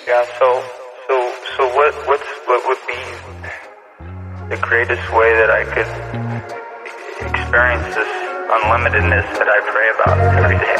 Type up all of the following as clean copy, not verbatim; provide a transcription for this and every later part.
Yeah. What would be the greatest way that I could experience this unlimitedness that I pray about every day?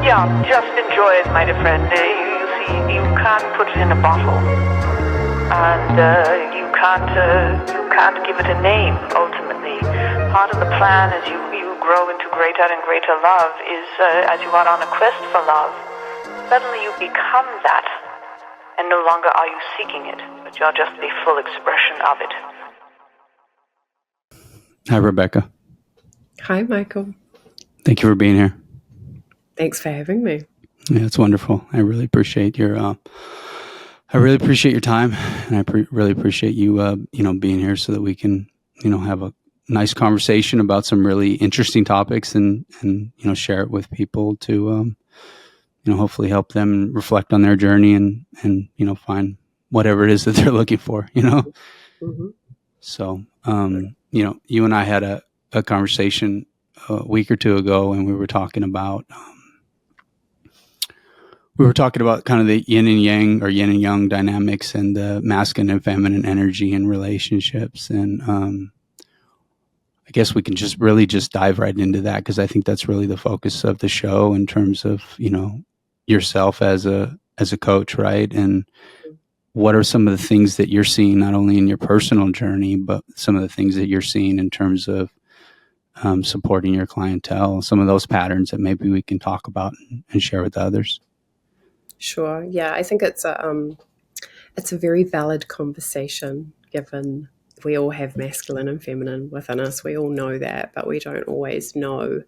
Yeah, just enjoy it, my dear friend. You see, you can't put it in a bottle, and you can't give it a name. Ultimately, part of the plan as you grow into greater and greater love is as you are on a quest for love, suddenly you become that, and no longer are you seeking it, but you're just the full expression of it. Hi, Rebecca. Hi, Michael. Thank you for being here. Thanks for having me. Yeah, it's wonderful. I really appreciate your time, and I really appreciate you, being here so that we can, have a nice conversation about some really interesting topics and share it with people to, hopefully help them reflect on their journey and find whatever it is that they're looking for, Mm-hmm. So, you and I had a conversation a week or two ago, and we were talking about kind of the yin and yang or yin and yang dynamics and the masculine and feminine energy in relationships. And I guess we can just dive right into that, because I think that's really the focus of the show in terms of, yourself as a coach, right? And what are some of the things that you're seeing, not only in your personal journey, but some of the things that you're seeing in terms of supporting your clientele, some of those patterns that maybe we can talk about and share with others. Sure. Yeah, I think it's a very valid conversation, given we all have masculine and feminine within us. We all know that, but we don't always know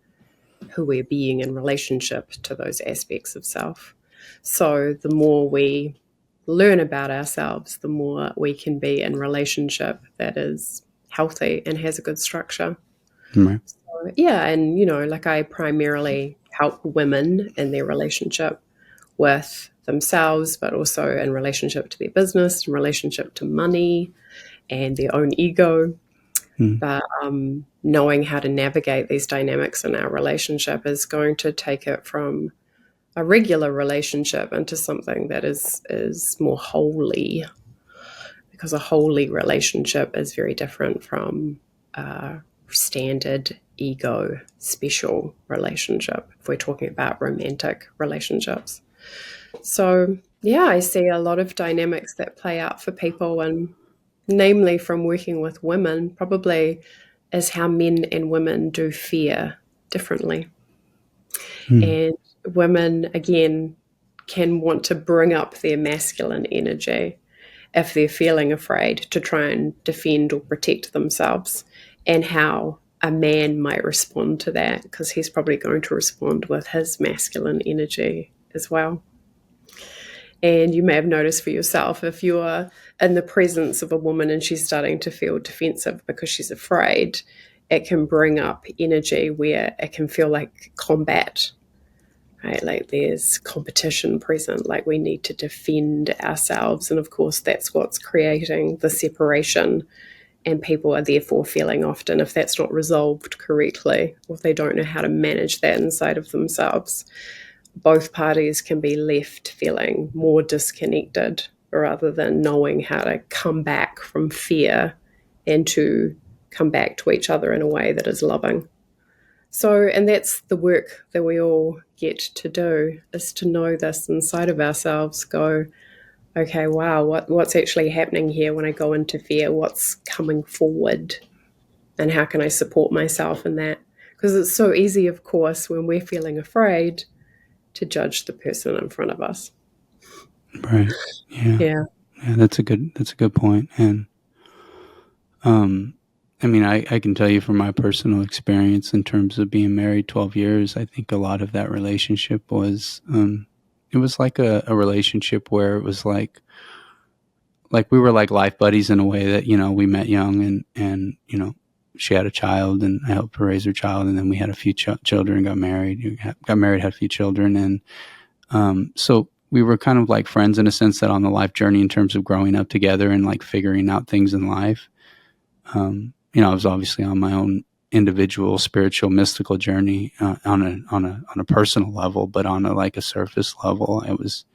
who we're being in relationship to those aspects of self. So the more we learn about ourselves, the more we can be in relationship that is healthy and has a good structure. Right. So, yeah, and I primarily help women in their relationship with themselves, but also in relationship to their business, in relationship to money and their own ego. But knowing how to navigate these dynamics in our relationship is going to take it from a regular relationship into something that is more holy, because a holy relationship is very different from a standard ego special relationship, if we're talking about romantic relationships. So, yeah, I see a lot of dynamics that play out for people, and namely from working with women, probably is how men and women do fear differently. And women, again, can want to bring up their masculine energy if they're feeling afraid, to try and defend or protect themselves, and how a man might respond to that, because he's probably going to respond with his masculine energy as well. And you may have noticed for yourself, if you're in the presence of a woman and she's starting to feel defensive because she's afraid, it can bring up energy where it can feel like combat, right? Like there's competition present, like we need to defend ourselves. And of course, that's what's creating the separation. And people are therefore feeling, often, if that's not resolved correctly, or if they don't know how to manage that inside of themselves, both parties can be left feeling more disconnected, rather than knowing how to come back from fear and to come back to each other in a way that is loving. So, and that's the work that we all get to do, is to know this inside of ourselves, go, okay, wow, what's actually happening here when I go into fear? What's coming forward? And how can I support myself in that? Because it's so easy, of course, when we're feeling afraid, to judge the person in front of us. Right. Yeah. That's a good point. And I mean, I can tell you from my personal experience in terms of being married 12 years, I think a lot of that relationship was it was like a relationship where it was like we were like life buddies in a way that, we met young and she had a child, and I helped her raise her child, and then we had a few children, got married, had a few children, and so we were kind of like friends in a sense, that on the life journey in terms of growing up together and like figuring out things in life. I was obviously on my own individual spiritual mystical journey on a personal level, but on a surface level, I was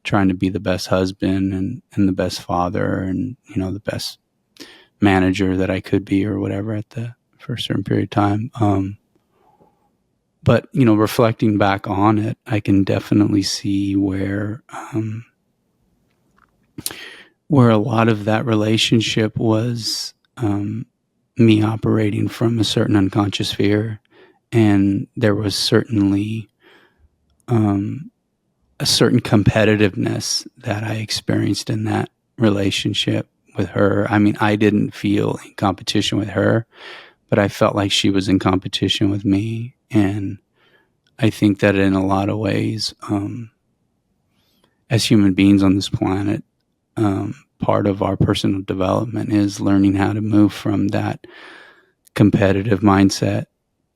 trying to be the best husband and the best father, and the best manager that I could be, or whatever, for a certain period of time. But reflecting back on it, I can definitely see where a lot of that relationship was me operating from a certain unconscious fear, and there was certainly a certain competitiveness that I experienced in that relationship with her. I mean, I didn't feel in competition with her, but I felt like she was in competition with me. And I think that in a lot of ways, as human beings on this planet, part of our personal development is learning how to move from that competitive mindset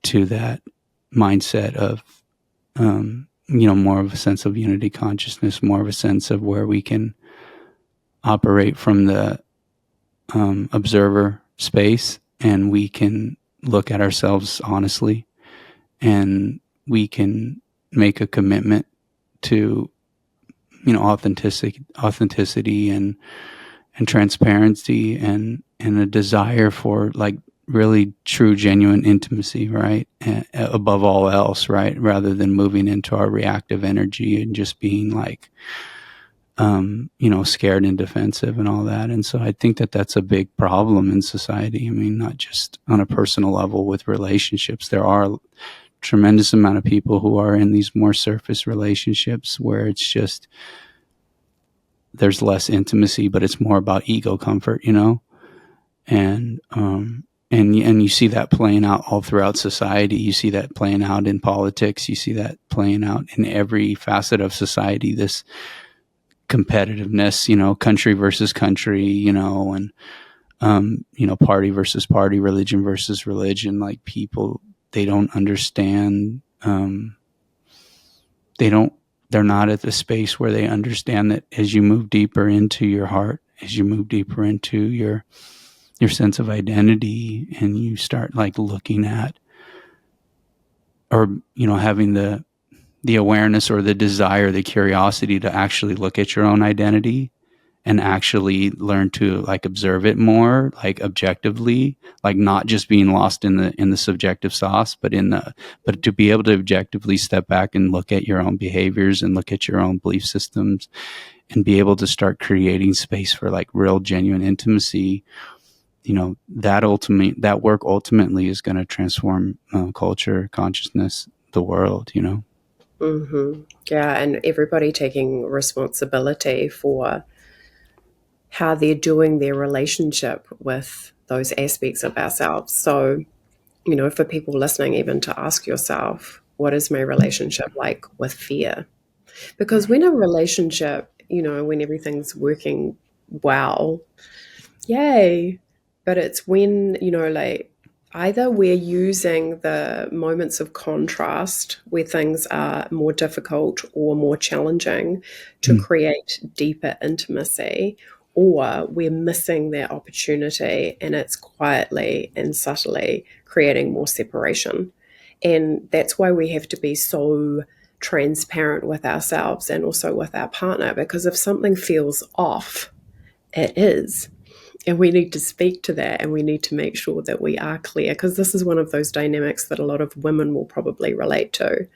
to that mindset of, more of a sense of unity consciousness, more of a sense of where we can operate from the observer space, and we can look at ourselves honestly, and we can make a commitment to authenticity and transparency, and a desire for like really true, genuine intimacy, right? Above all else, right? Rather than moving into our reactive energy and just being like, scared and defensive and all that. And so I think that that's a big problem in society. I mean, not just on a personal level with relationships. There are a tremendous amount of people who are in these more surface relationships where it's just, there's less intimacy, but it's more about ego comfort, and you see that playing out all throughout society. You see that playing out in politics. You see that playing out in every facet of society, this competitiveness, country versus country, and, party versus party, religion versus religion. Like, people, they don't understand, they're not at the space where they understand that as you move deeper into your heart, as you move deeper into your sense of identity, and you start like looking at, or, having the awareness or the desire, the curiosity to actually look at your own identity and actually learn to like observe it more, like objectively, like not just being lost in the subjective sauce, but to be able to objectively step back and look at your own behaviors and look at your own belief systems, and be able to start creating space for like real, genuine intimacy. That work ultimately is going to transform culture, consciousness, the world. Mm-hmm. Yeah, and everybody taking responsibility for how they're doing their relationship with those aspects of ourselves. So, for people listening, even to ask yourself, what is my relationship like with fear? Because when a relationship, when everything's working well, yay. But it's when, like, either we're using the moments of contrast where things are more difficult or more challenging to create deeper intimacy, or we're missing that opportunity and it's quietly and subtly creating more separation. And that's why we have to be so transparent with ourselves and also with our partner, because if something feels off, it is. And we need to speak to that, and we need to make sure that we are clear, because this is one of those dynamics that a lot of women will probably relate to,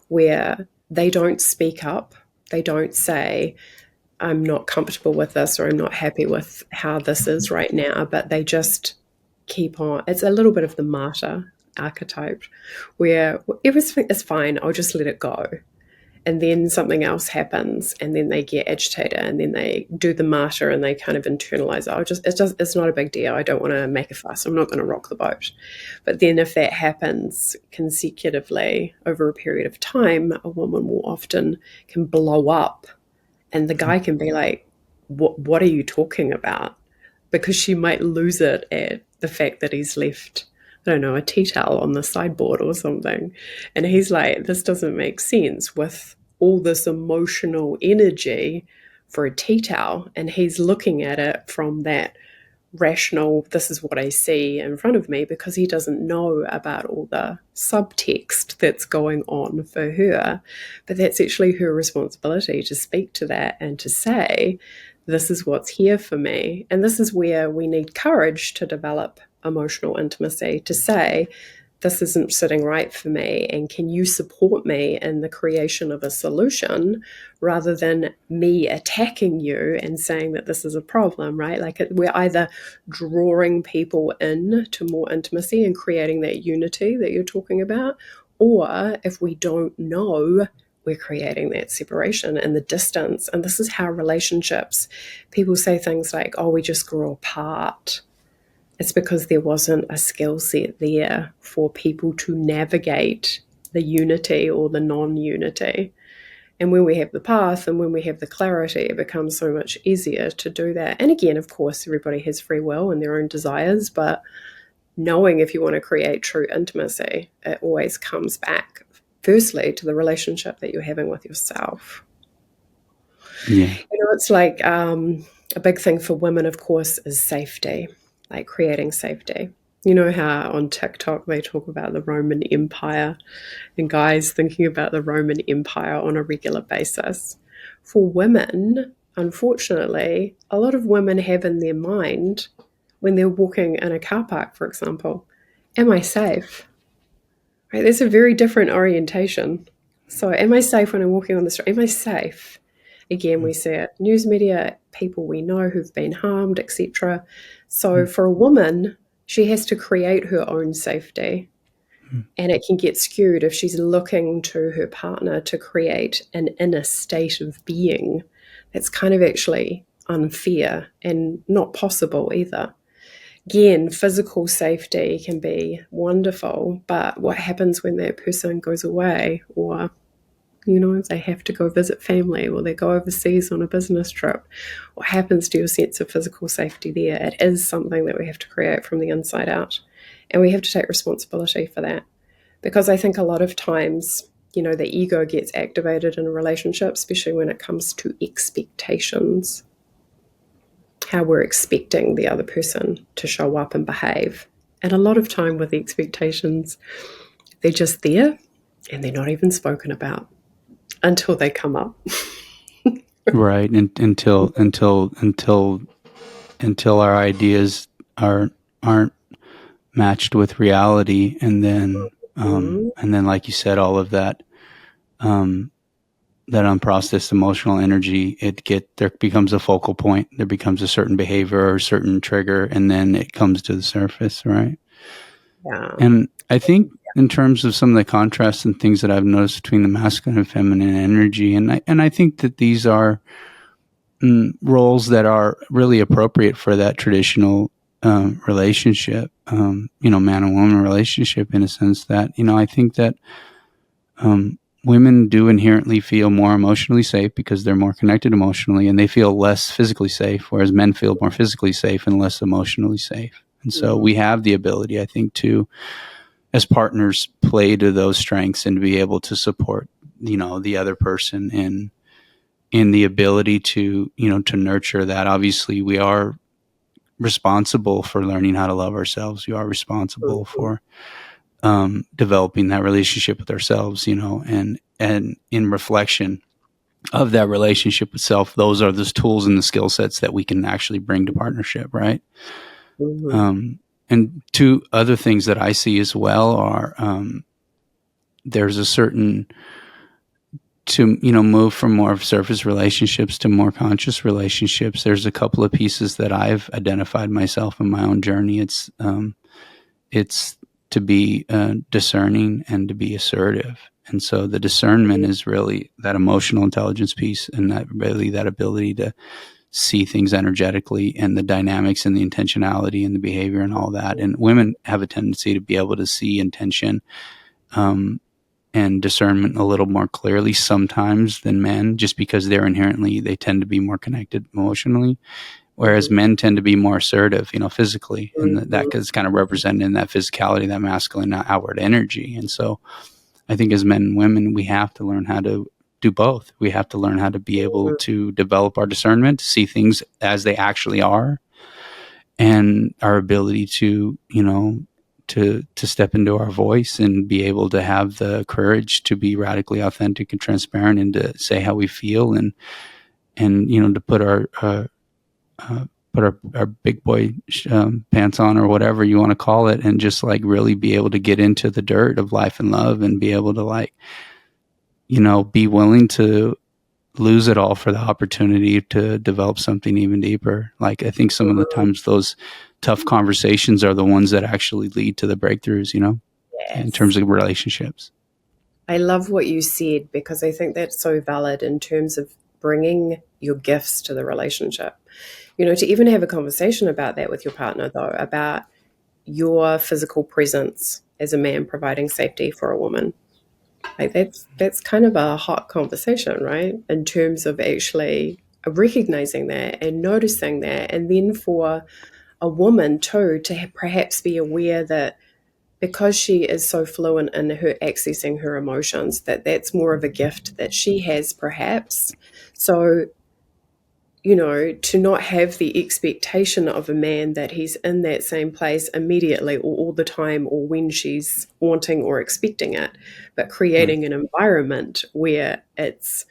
where they don't speak up. They don't say, I'm not comfortable with this, or I'm not happy with how this is right now, but they just keep on. It's a little bit of the martyr archetype, where everything is fine, I'll just let it go. And then something else happens, and then they get agitated, and then they do the martyr, and they kind of internalize, it's not a big deal. I don't want to make a fuss. I'm not going to rock the boat. But then if that happens consecutively over a period of time, a woman will often can blow up, and the guy can be like, what are you talking about? Because she might lose it at the fact that he's left, I don't know, a tea towel on the sideboard or something. And he's like, this doesn't make sense with all this emotional energy for a tea towel. And he's looking at it from that rational, this is what I see in front of me, because he doesn't know about all the subtext that's going on for her. But that's actually her responsibility to speak to that and to say, this is what's here for me. And this is where we need courage to develop emotional intimacy, to say, this isn't sitting right for me, and can you support me in the creation of a solution rather than me attacking you and saying that this is a problem, right? Like we're either drawing people in to more intimacy and creating that unity that you're talking about, or if we don't know, we're creating that separation and the distance. And this is how relationships, people say things like, oh, we just grew apart. It's because there wasn't a skill set there for people to navigate the unity or the non-unity. And when we have the path and when we have the clarity, it becomes so much easier to do that. And again, of course, everybody has free will and their own desires, but knowing if you want to create true intimacy, it always comes back, firstly, to the relationship that you're having with yourself. Yeah. It's like a big thing for women, of course, is safety. Like creating safety. You know how on TikTok they talk about the Roman Empire and guys thinking about the Roman Empire on a regular basis. For women, unfortunately, a lot of women have in their mind when they're walking in a car park, for example, am I safe? Right? There's a very different orientation. So am I safe when I'm walking on the street? Am I safe? Again, we see it. News media, people we know who've been harmed, etc. So for a woman, she has to create her own safety. And it can get skewed if she's looking to her partner to create an inner state of being. That's kind of actually unfair and not possible either. Again, physical safety can be wonderful, but what happens when that person goes away, or they have to go visit family, or they go overseas on a business trip? What happens to your sense of physical safety there? It is something that we have to create from the inside out. And we have to take responsibility for that. Because I think a lot of times, the ego gets activated in a relationship, especially when it comes to expectations. How we're expecting the other person to show up and behave. And a lot of time with the expectations, they're just there and they're not even spoken about until they come up. Right. And until our ideas aren't matched with reality. And then, like you said, all of that, that unprocessed emotional energy, there becomes a focal point. There becomes a certain behavior or a certain trigger, and then it comes to the surface. Right. Yeah. And I think in terms of some of the contrasts and things that I've noticed between the masculine and feminine energy, and I think that these are roles that are really appropriate for that traditional relationship, man and woman relationship, in a sense that, I think that women do inherently feel more emotionally safe because they're more connected emotionally, and they feel less physically safe, whereas men feel more physically safe and less emotionally safe. And so we have the ability, I think, to, as partners, play to those strengths and be able to support, the other person in the ability to, to nurture that. Obviously, we are responsible for learning how to love ourselves. We are responsible for developing that relationship with ourselves, and in reflection of that relationship with self, those are those tools and the skill sets that we can actually bring to partnership, right? And two other things that I see as well are there's a certain, to move from more of surface relationships to more conscious relationships. There's a couple of pieces that I've identified myself in my own journey. It's to be discerning and to be assertive. And so the discernment is really that emotional intelligence piece, and that ability to see things energetically and the dynamics and the intentionality and the behavior and all that. And women have a tendency to be able to see intention and discernment a little more clearly sometimes than men, just because they tend to be more connected emotionally. whereas men tend to be more assertive, physically, and that Mhm. is kind of represented in that physicality, that masculine outward energy. And so I think as men and women, we have to learn how to do both. We have to learn how to be able to develop our discernment, to see things as they actually are, and our ability to, to step into our voice and be able to have the courage to be radically authentic and transparent, and to say how we feel, and to put our big boy pants on, or whatever you want to call it, and just like really be able to get into the dirt of life and love, and be able to be willing to lose it all for the opportunity to develop something even deeper. Like, I think some of the times those tough conversations are the ones that actually lead to the breakthroughs, in terms of relationships. I love what you said, because I think that's so valid in terms of bringing your gifts to the relationship. To even have a conversation about that with your partner, though, about your physical presence as a man providing safety for a woman. Like, that's kind of a hot conversation, right? In terms of actually recognizing that and noticing that, and then for a woman too to perhaps be aware that because she is so fluent in her accessing her emotions, that's more of a gift that she has, perhaps. So, to not have the expectation of a man that he's in that same place immediately or all the time or when she's wanting or expecting it, but creating an environment where it's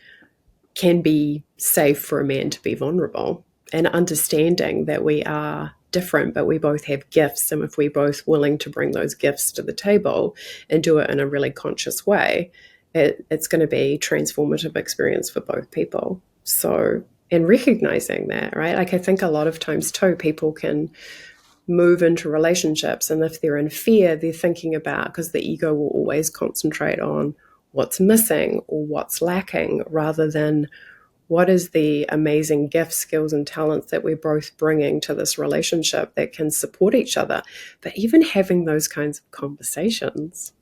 can be safe for a man to be vulnerable, and understanding that we are different, but we both have gifts. And if we're both willing to bring those gifts to the table and do it in a really conscious way, it's going to be a transformative experience for both people. So, and recognizing that, right? Like, I think a lot of times too, people can move into relationships, and if they're in fear, they're thinking about, because the ego will always concentrate on what's missing or what's lacking, rather than what is the amazing gifts, skills, and talents that we're both bringing to this relationship that can support each other. But even having those kinds of conversations,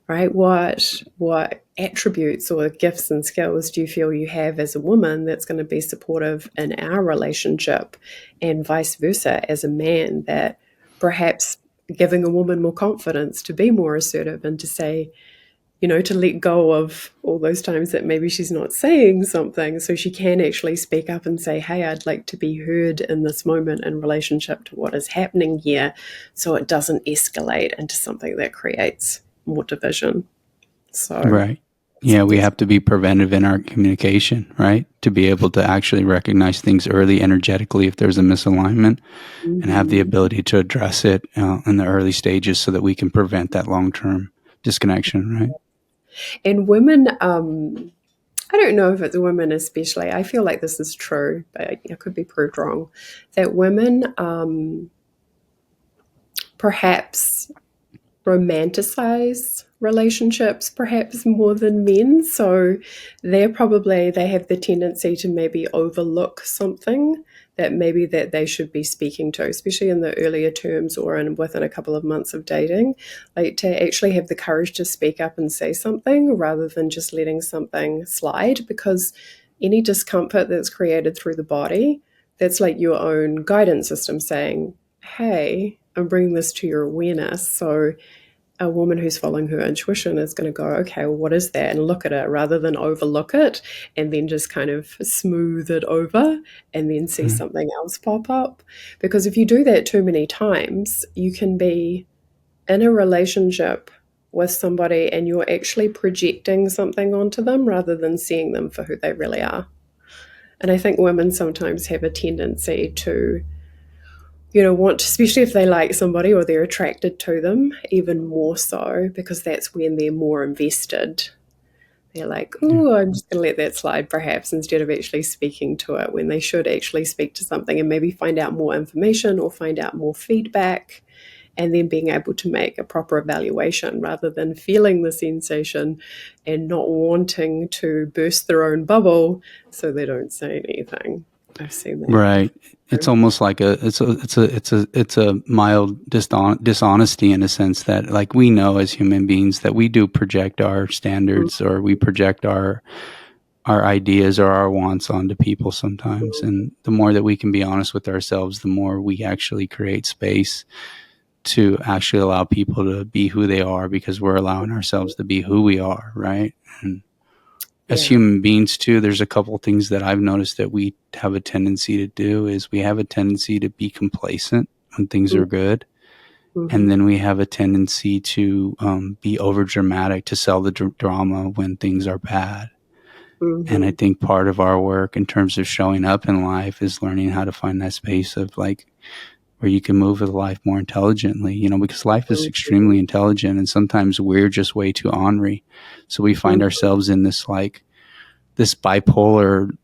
right? What attributes or gifts and skills do you feel you have as a woman that's going to be supportive in our relationship, and vice versa as a man, that perhaps giving a woman more confidence to be more assertive and to say, to let go of all those times that maybe she's not saying something, so she can actually speak up and say, hey, I'd like to be heard in this moment in relationship to what is happening here, so it doesn't escalate into something that creates more division. So, right. Yeah, we have to be preventive in our communication, right? To be able to actually recognize things early energetically if there's a misalignment, and have the ability to address it in the early stages, so that we can prevent that long-term disconnection, right? And women, I don't know if it's women especially, I feel like this is true, but I could be proved wrong, that women perhaps romanticize relationships perhaps more than men. So they have the tendency to maybe overlook something that they should be speaking to, especially in the earlier terms or within a couple of months of dating, like to actually have the courage to speak up and say something rather than just letting something slide, because any discomfort that's created through the body, that's like your own guidance system saying, hey, I'm bringing this to your awareness. So a woman who's following her intuition is going to go, okay, well, what is that? And look at it rather than overlook it and then just kind of smooth it over and then see something else pop up. Because if you do that too many times, you can be in a relationship with somebody and you're actually projecting something onto them rather than seeing them for who they really are. And I think women sometimes have a tendency to want to, especially if they like somebody or they're attracted to them, even more so, because that's when they're more invested. They're like, oh, I'm just going to let that slide perhaps, instead of actually speaking to it, when they should actually speak to something and maybe find out more information or find out more feedback, and then being able to make a proper evaluation rather than feeling the sensation and not wanting to burst their own bubble so they don't say anything. I've seen that. Right. It's almost like it's a mild dishonesty, in a sense that, like, we know as human beings that we do project our standards, or we project our our ideas or our wants onto people sometimes. And the more that we can be honest with ourselves, the more we actually create space to actually allow people to be who they are, because we're allowing ourselves to be who we are, right? And as human beings too, there's a couple things that I've noticed that we have a tendency to do. Is we have a tendency to be complacent when things are good. And then we have a tendency to be over dramatic, to sell the drama when things are bad. And I think part of our work in terms of showing up in life is learning how to find that space of like where you can move with life more intelligently, you know, because life is extremely intelligent and sometimes we're just way too ornery. So we find ourselves in this like this bipolar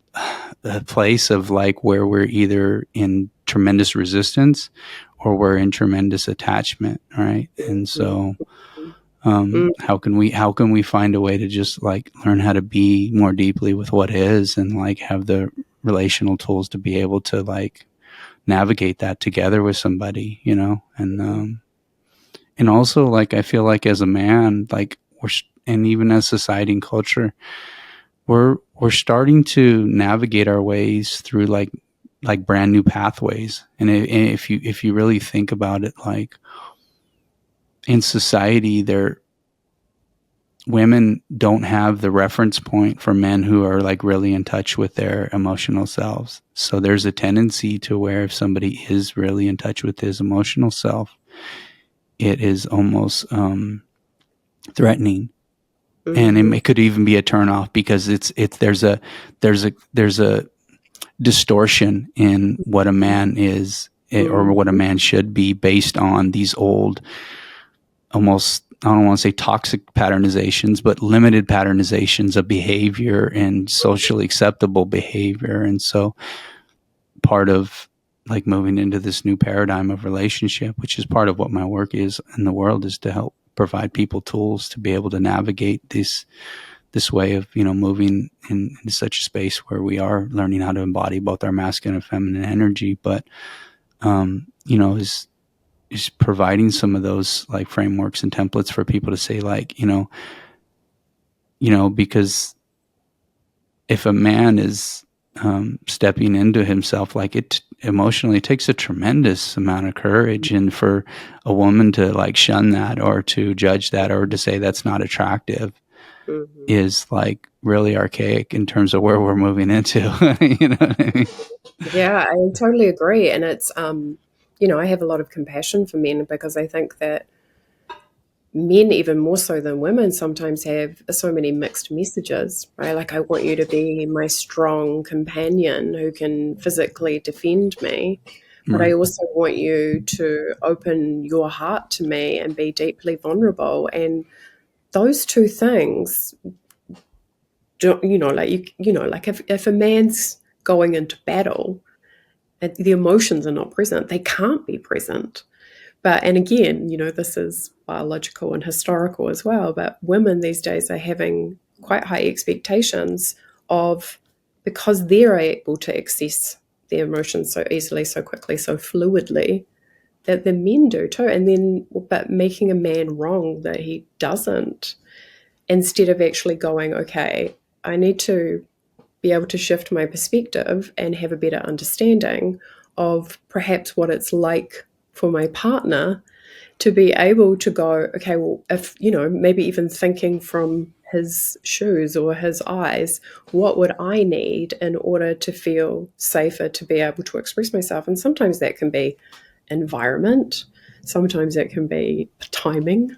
place of like where we're either in tremendous resistance or we're in tremendous attachment, right? And so how can we find a way to just like learn how to be more deeply with what is, and like have the relational tools to be able to like navigate that together with somebody, you know? And also like I feel like as a man, like and even as society and culture, we're starting to navigate our ways through like brand new pathways. And if you really think about it, like in society, women don't have the reference point for men who are like really in touch with their emotional selves. So there's a tendency to where if somebody is really in touch with his emotional self, it is almost threatening. And it could even be a turnoff because there's a distortion in what a man is or what a man should be based on these old, almost, I don't want to say toxic patternizations, but limited patternizations of behavior and socially acceptable behavior. And so part of like moving into this new paradigm of relationship, which is part of what my work is in the world, is to help provide people tools to be able to navigate this way of, you know, moving in such a space where we are learning how to embody both our masculine and feminine energy, but, you know, is providing some of those like frameworks and templates for people to say like, you know, because if a man is stepping into himself, like it emotionally, it takes a tremendous amount of courage, and for a woman to like shun that or to judge that or to say that's not attractive is like really archaic in terms of where we're moving into. You know what I mean? Yeah, I totally agree. And it's, you know, I have a lot of compassion for men because I think that men, even more so than women, sometimes have so many mixed messages, right? Like, I want you to be my strong companion who can physically defend me, but I also want you to open your heart to me and be deeply vulnerable. And those two things, you know, like, you know, like if a man's going into battle, the emotions are not present, they can't be present. But, and again, you know, this is biological and historical as well, but women these days are having quite high expectations of, because they're able to access their emotions so easily, so quickly, so fluidly, that the men do too. And then, but making a man wrong that he doesn't, instead of actually going, okay, I need to be able to shift my perspective and have a better understanding of perhaps what it's like for my partner to be able to go, okay, well, if, you know, maybe even thinking from his shoes or his eyes, what would I need in order to feel safer to be able to express myself? And sometimes that can be environment, sometimes it can be timing,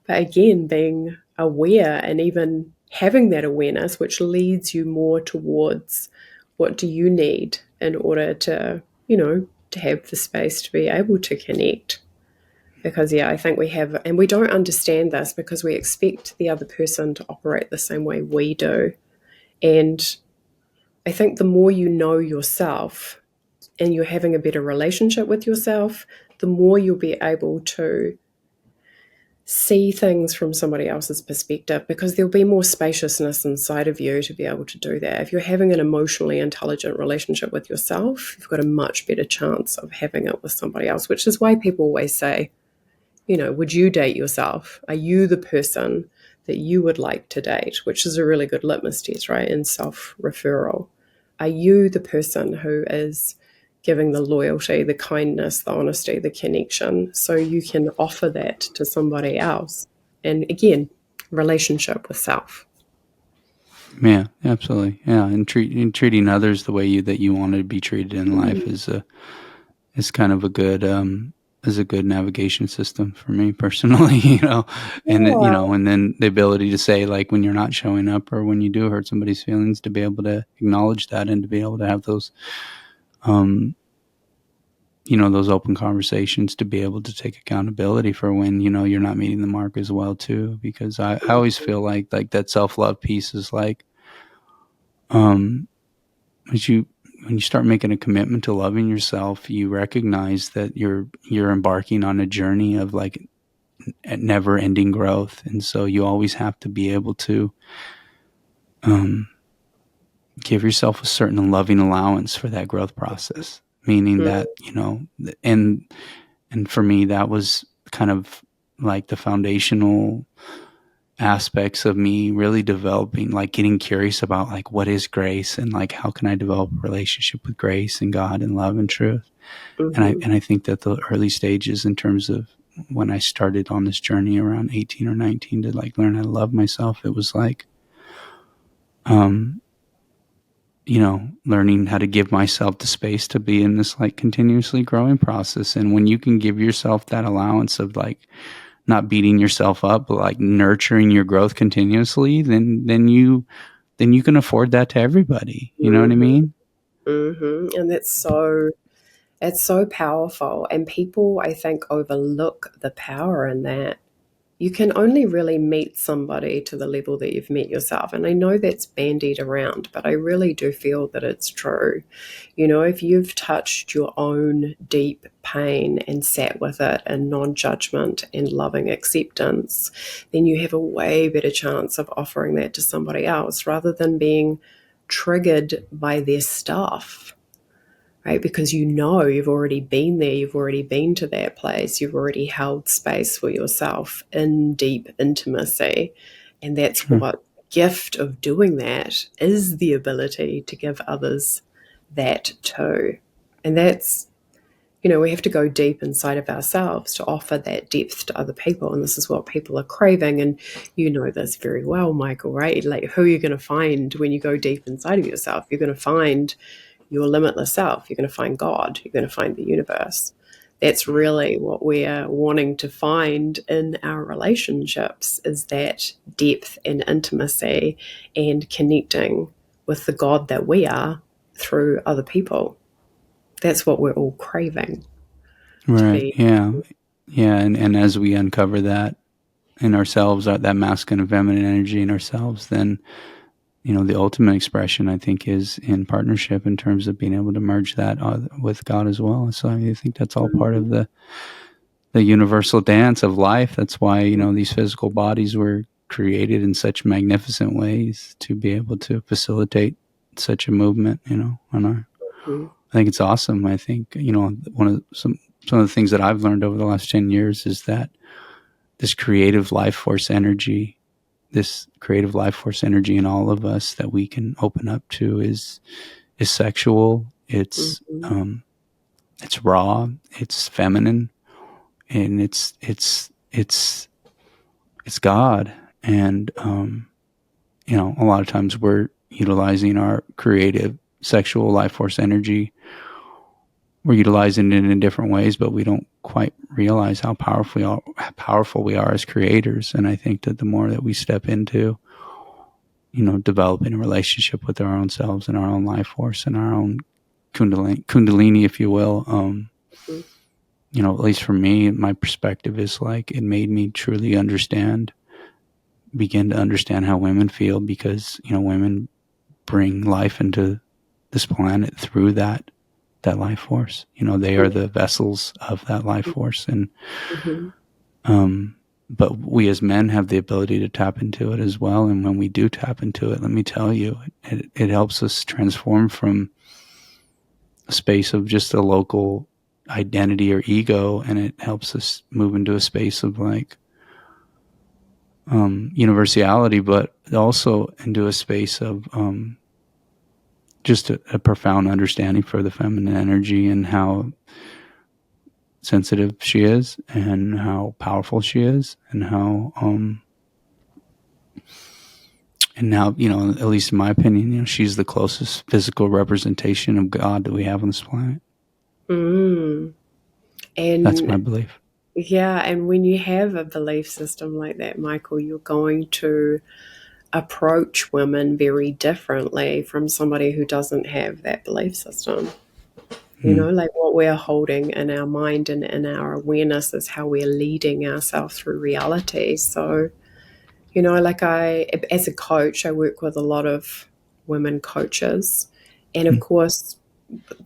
but again, being aware and even having that awareness, which leads you more towards what do you need in order to, you know, to have the space to be able to connect. Because, yeah, I think we have, and we don't understand this because we expect the other person to operate the same way we do. And I think the more you know yourself and you're having a better relationship with yourself, the more you'll be able to see things from somebody else's perspective, because there'll be more spaciousness inside of you to be able to do that. If you're having an emotionally intelligent relationship with yourself, you've got a much better chance of having it with somebody else, which is why people always say, you know, would you date yourself? Are you the person that you would like to date, which is a really good litmus test, right? In self-referral. Are you the person who is giving the loyalty, the kindness, the honesty, the connection, so you can offer that to somebody else? And again, relationship with self. Yeah, absolutely. Yeah, and treating others the way that you want to be treated in life is kind of a good navigation system for me personally, and and then the ability to say, like, when you're not showing up or when you do hurt somebody's feelings, to be able to acknowledge that and to be able to have those those open conversations, to be able to take accountability for when, you're not meeting the mark as well too, because I always feel like that self-love piece is like, as when you start making a commitment to loving yourself, you recognize that you're embarking on a journey of like never ending growth. And so you always have to be able to, give yourself a certain loving allowance for that growth process, meaning that, and for me, that was kind of like the foundational aspects of me really developing, like getting curious about like, what is grace, and like, how can I develop a relationship with grace and God and love and truth. And I think that the early stages, in terms of when I started on this journey around 18 or 19 to like learn how to love myself, it was like, learning how to give myself the space to be in this like continuously growing process. And when you can give yourself that allowance of like not beating yourself up, but like nurturing your growth continuously, then you can afford that to everybody. You know what I mean? And it's so powerful. And people, I think, overlook the power in that. You can only really meet somebody to the level that you've met yourself. And I know that's bandied around, but I really do feel that it's true. If you've touched your own deep pain and sat with it in non-judgment and loving acceptance, then you have a way better chance of offering that to somebody else rather than being triggered by their stuff. Right? Because you've already been there, you've already been to that place, you've already held space for yourself in deep intimacy. And that's what the gift of doing that is, the ability to give others that too. And that's, we have to go deep inside of ourselves to offer that depth to other people. And this is what people are craving. And you know this very well, Michael, right? Like, who are you going to find when you go deep inside of yourself? You're going to find your limitless self. You're going to find God. You're going to find the universe. That's really what we're wanting to find in our relationships, is that depth and intimacy and connecting with the God that we are through other people. That's what we're all craving. Right. Yeah. Yeah. And as we uncover that in ourselves, that masculine and feminine energy in ourselves, then the ultimate expression, I think, is in partnership in terms of being able to merge that with God as well. So I think that's all part of the universal dance of life. That's why, these physical bodies were created in such magnificent ways to be able to facilitate such a movement, on our, I think it's awesome. I think, some of the things that I've learned over the last 10 years is that this creative life force energy in all of us that we can open up to is sexual. It's it's raw, it's feminine, and it's God. And a lot of times we're utilizing our creative sexual life force energy. We're utilizing it in different ways, but we don't quite realize how powerful we are as creators. And I think that the more that we step into, developing a relationship with our own selves and our own life force and our own kundalini, if you will, at least for me, my perspective is like, it made me truly begin to understand how women feel, because, women bring life into this planet through that life force. They are the vessels of that life force. And, but we as men have the ability to tap into it as well. And when we do tap into it, let me tell you, it helps us transform from a space of just a local identity or ego. And it helps us move into a space of like universality, but also into a space of just a profound understanding for the feminine energy and how sensitive she is and how powerful she is and how at least in my opinion, she's the closest physical representation of God that we have on this planet. And that's my belief. Yeah, and when you have a belief system like that, Michael, you're going to approach women very differently from somebody who doesn't have that belief system. Like what we're holding in our mind and in our awareness is how we're leading ourselves through reality. So, like as a coach, I work with a lot of women coaches. And of course,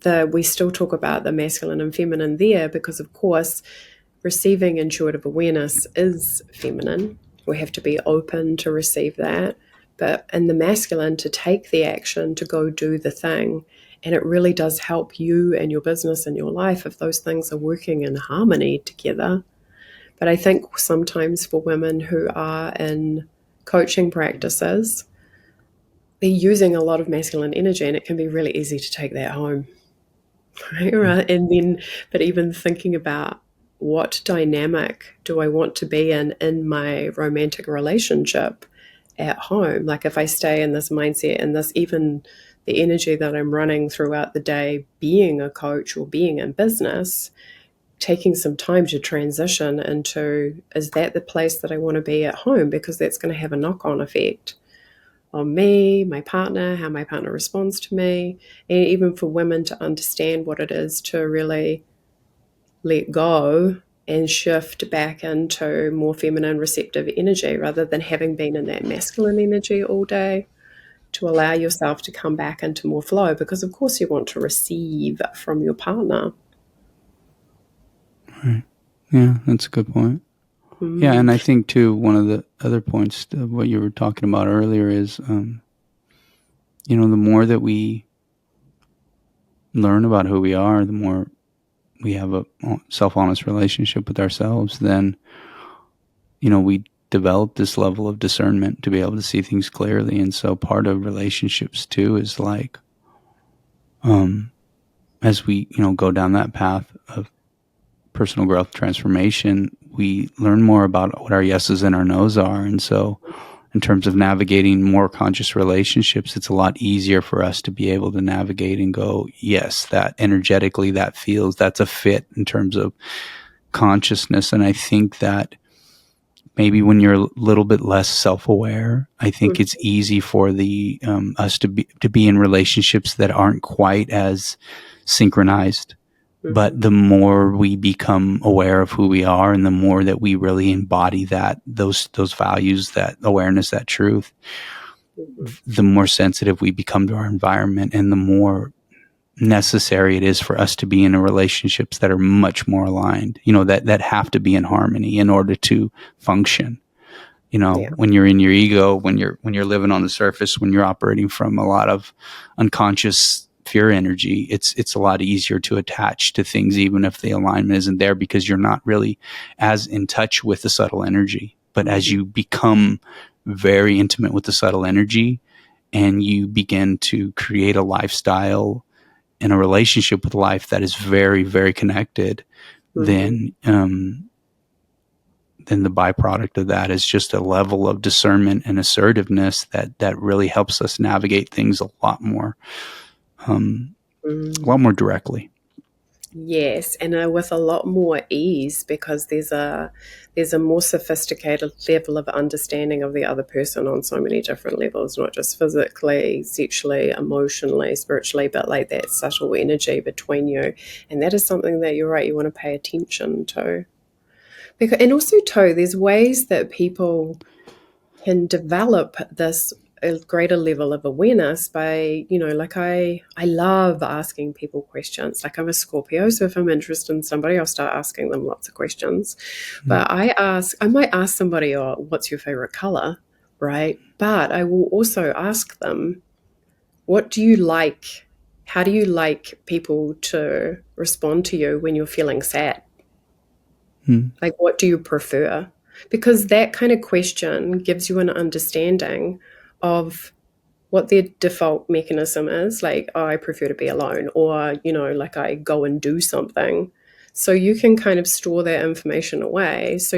we still talk about the masculine and feminine there because, of course, receiving intuitive awareness is feminine. We have to be open to receive that. But in the masculine, to take the action, to go do the thing. And it really does help you and your business and your life if those things are working in harmony together. But I think sometimes for women who are in coaching practices, they're using a lot of masculine energy, and it can be really easy to take that home. Right? And then, but even thinking about what dynamic do I want to be in my romantic relationship at home? Like if I stay in this mindset and this, even the energy that I'm running throughout the day, being a coach or being in business, taking some time to transition into, is that the place that I want to be at home? Because that's going to have a knock-on effect on me, my partner, how my partner responds to me, and even for women to understand what it is to really let go and shift back into more feminine receptive energy rather than having been in that masculine energy all day, to allow yourself to come back into more flow, because of course you want to receive from your partner. Right. Yeah, that's a good point. Yeah, and I think too, one of the other points of what you were talking about earlier is, the more that we learn about who we are, the more we have a self-honest relationship with ourselves, then, we develop this level of discernment to be able to see things clearly. And so part of relationships too is like, as we, go down that path of personal growth transformation, we learn more about what our yeses and our nos are. And so in terms of navigating more conscious relationships, it's a lot easier for us to be able to navigate and go, yes, that energetically that feels, that's a fit in terms of consciousness. And I think that maybe when you're a little bit less self-aware, I think it's easy for the us to be in relationships that aren't quite as synchronized. But the more we become aware of who we are, and the more that we really embody those values, that awareness, that truth, the more sensitive we become to our environment, and the more necessary it is for us to be in relationships that are much more aligned, that have to be in harmony in order to function. When you're in your ego, when you're living on the surface, when you're operating from a lot of unconscious fear energy, it's a lot easier to attach to things, even if the alignment isn't there, because you're not really as in touch with the subtle energy. But as you become very intimate with the subtle energy, and you begin to create a lifestyle and a relationship with life that is very, very connected, then the byproduct of that is just a level of discernment and assertiveness that really helps us navigate things a lot more directly. Yes, and with a lot more ease, because there's a more sophisticated level of understanding of the other person on so many different levels, not just physically, sexually, emotionally, spiritually, but like that subtle energy between you. And that is something that, you're right, you want to pay attention to. And also too, there's ways that people can develop this a greater level of awareness by, like I love asking people questions. Like I'm a Scorpio, so if I'm interested in somebody, I'll start asking them lots of questions. But I might ask somebody, oh, what's your favorite color, right? But I will also ask them, what do you like? How do you like people to respond to you when you're feeling sad? Like, what do you prefer? because that kind of question gives you an understanding of what their default mechanism is, like, oh, I prefer to be alone, or, like I go and do something. So you can kind of store that information away. So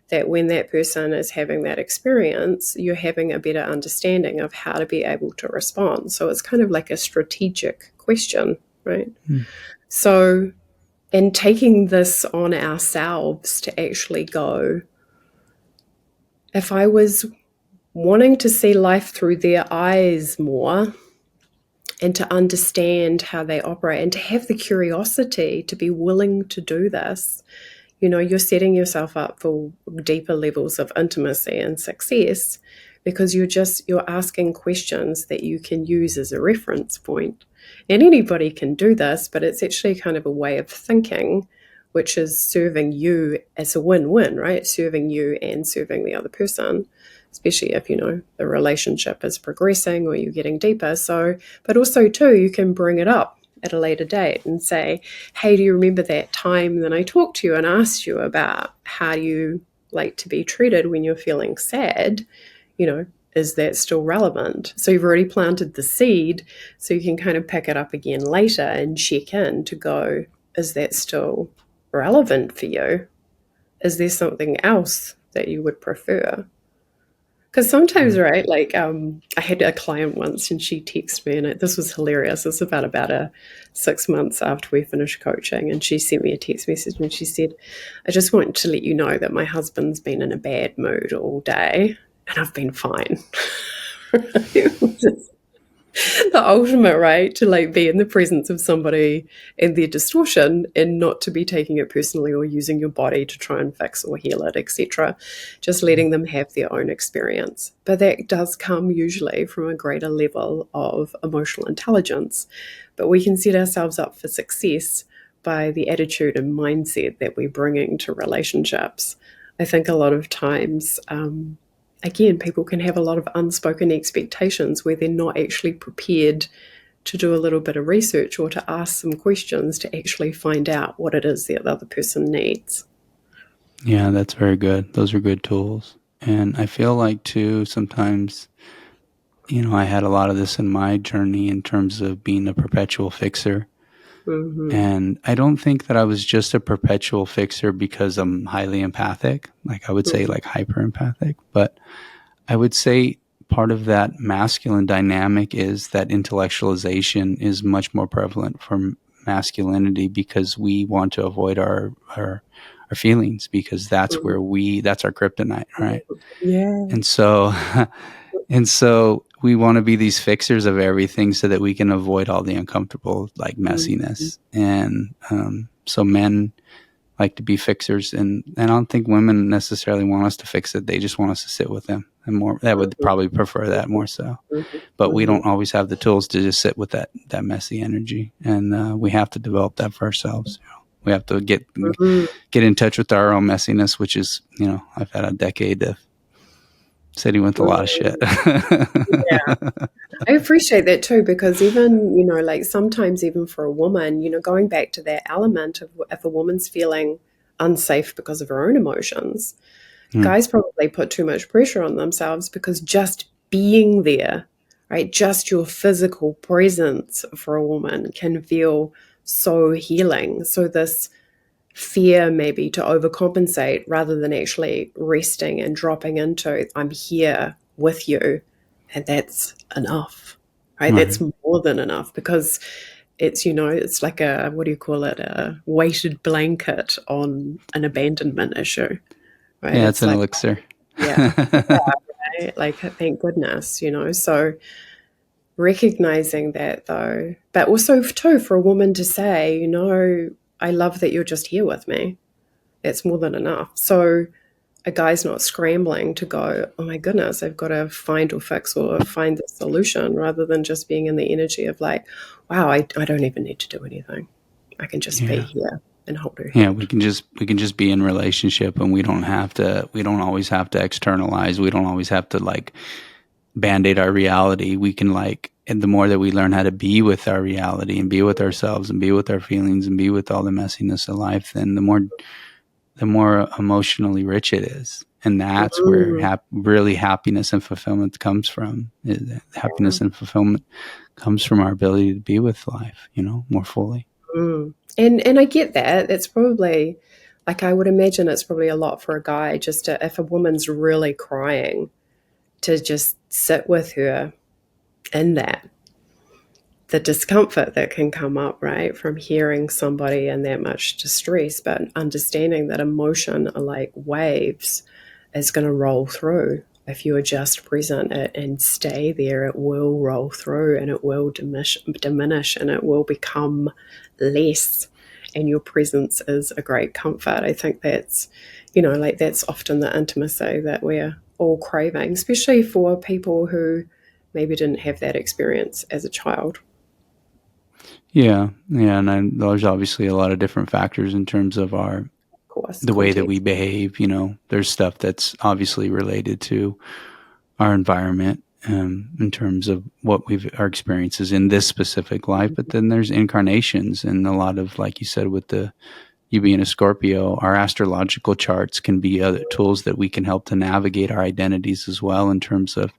that when that person is having that experience, you're having a better understanding of how to be able to respond. So it's kind of like a strategic question, right? So, and taking this on ourselves to actually go, if I was wanting to see life through their eyes more and to understand how they operate and to have the curiosity to be willing to do this, you're setting yourself up for deeper levels of intimacy and success, because you're asking questions that you can use as a reference point. And anybody can do this, but it's actually kind of a way of thinking which is serving you as a win-win, right? Serving you and serving the other person, especially if, the relationship is progressing or you're getting deeper. So, but also too, you can bring it up at a later date and say, hey, do you remember that time that I talked to you and asked you about how you like to be treated when you're feeling sad? Is that still relevant? So you've already planted the seed, so you can kind of pick it up again later and check in to go, is that still relevant for you? Is there something else that you would prefer? Because sometimes, right, like I had a client once and she texted me, and this was hilarious. This was about 6 months after we finished coaching, and she sent me a text message and she said, I just want to let you know that my husband's been in a bad mood all day and I've been fine. It was just the ultimate, right, to like be in the presence of somebody and their distortion and not to be taking it personally or using your body to try and fix or heal it, etc. Just letting them have their own experience. But that does come usually from a greater level of emotional intelligence. But we can set ourselves up for success by the attitude and mindset that we're bringing to relationships. I think a lot of times, again, people can have a lot of unspoken expectations where they're not actually prepared to do a little bit of research or to ask some questions to actually find out what it is that the other person needs. Yeah, that's very good. Those are good tools. And I feel like, too, sometimes, I had a lot of this in my journey in terms of being a perpetual fixer. Mm-hmm. And I don't think that I was just a perpetual fixer because I'm highly empathic. Like I would say like hyper empathic, but I would say part of that masculine dynamic is that intellectualization is much more prevalent for masculinity because we want to avoid our feelings, because that's where that's our kryptonite, right? Yeah. And so we want to be these fixers of everything so that we can avoid all the uncomfortable, like messiness. And so men like to be fixers, and I don't think women necessarily want us to fix it. They just want us to sit with them, and more. That would probably prefer that more so. But we don't always have the tools to just sit with that messy energy, and we have to develop that for ourselves. We have to get in touch with our own messiness, which is, I've had a decade of sitting with a lot of shit. Yeah, I appreciate that too, because even, like sometimes even for a woman, going back to that element of if a woman's feeling unsafe because of her own emotions, guys probably put too much pressure on themselves because just being there, right, just your physical presence for a woman can feel so healing. So this fear maybe to overcompensate rather than actually resting and dropping into, I'm here with you, and that's enough, right? That's more than enough, because it's, it's like a weighted blanket on an abandonment issue, right? Yeah, it's an elixir. Yeah, right? Like, thank goodness, so recognizing that though, but also too for a woman to say, I love that you're just here with me. That's more than enough. So a guy's not scrambling to go, oh my goodness, I've got to find or fix or find the solution, rather than just being in the energy of like, wow, I don't even need to do anything. I can just be here and hold her hand. Yeah, we can just be in relationship, and we don't always have to externalize. We don't always have to like band-aid our reality. We can and the more that we learn how to be with our reality and be with ourselves and be with our feelings and be with all the messiness of life, then the more the more emotionally rich it is. And that's where really happiness and fulfillment comes from. Happiness and fulfillment comes from our ability to be with life, more fully. And I get that. It's probably, like, I would imagine it's probably a lot for a guy just to, if a woman's really crying, to just sit with her in that. The discomfort that can come up, right, from hearing somebody in that much distress, but understanding that emotion are like waves is going to roll through. If you are just present and stay there, it will roll through and it will diminish and it will become less. And your presence is a great comfort. I think that's, like, that's often the intimacy that we're all craving, especially for people who maybe didn't have that experience as a child. Yeah. And there's obviously a lot of different factors in terms of the way that we behave. There's stuff that's obviously related to our environment in terms of what our experiences in this specific life. But then there's incarnations, and a lot of, like you said, with you being a Scorpio, our astrological charts can be other tools that we can help to navigate our identities as well, in terms of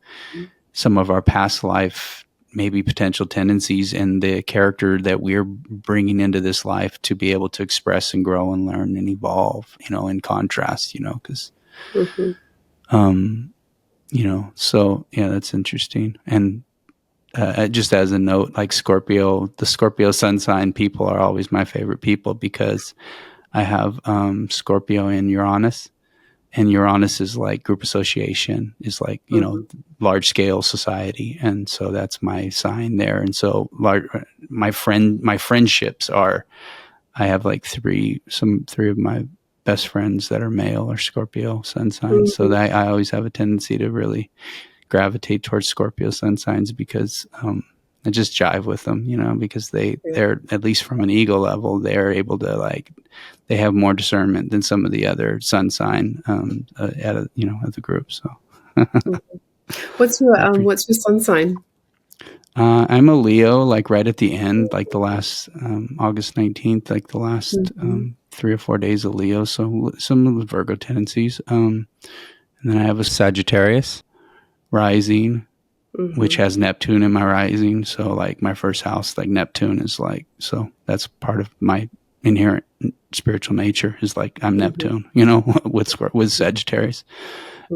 some of our past life, maybe potential tendencies and the character that we're bringing into this life to be able to express and grow and learn and evolve, in contrast, because, so yeah, that's interesting. And just as a note, like the Scorpio sun sign people are always my favorite people, because I have Scorpio in Uranus. And Uranus is like group association, is like, large scale society. And so that's my sign there. And so my friendships I have like three of my best friends that are male are Scorpio sun signs. So that I always have a tendency to really gravitate towards Scorpio sun signs, because I just jive with them, because they're, at least from an ego level, they're able to they have more discernment than some of the other sun sign at the group. So what's your sun sign? I'm a Leo, like right at the end, like the last August 19th, like the last 3 or 4 days of Leo. So some of the Virgo tendencies. And then I have a Sagittarius rising, which has Neptune in my rising. So like my first house, like Neptune is like, so that's part of my inherent spiritual nature, is like I'm Neptune, with Sagittarius.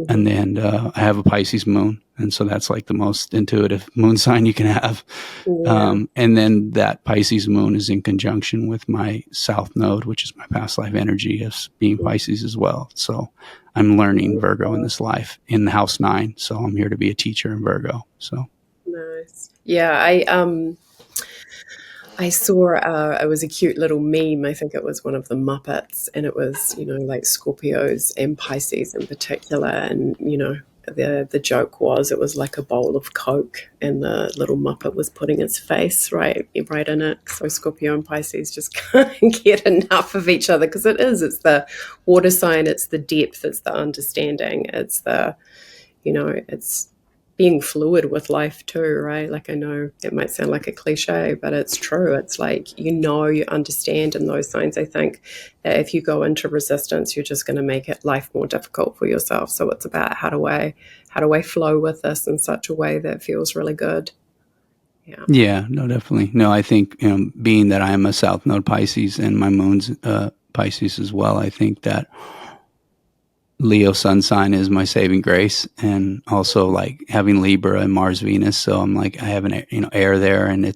And then I have a Pisces moon. And so that's like the most intuitive moon sign you can have. And then that Pisces moon is in conjunction with my South node, which is my past life energy as being Pisces as well. So I'm learning Virgo in this life in house 9. So I'm here to be a teacher in Virgo. So nice. Yeah. I saw, it was a cute little meme. I think it was one of the Muppets, and it was, like Scorpios and Pisces in particular. And, the joke was, it was like a bowl of Coke, and the little Muppet was putting his face right in it. So Scorpio and Pisces just can't get enough of each other, because it's the water sign, it's the depth, it's the understanding, it's the, it's being fluid with life too, right? Like, I know it might sound like a cliche, but it's true. It's like, you understand in those signs. I think that if you go into resistance, you're just going to make life more difficult for yourself. So it's about how do I flow with this in such a way that feels really good. Yeah, no, definitely. No, I think, being that I am a South Node Pisces and my moon's Pisces as well, I think that Leo sun sign is my saving grace, and also like having Libra and Mars Venus. So I'm like, I have an air there, and we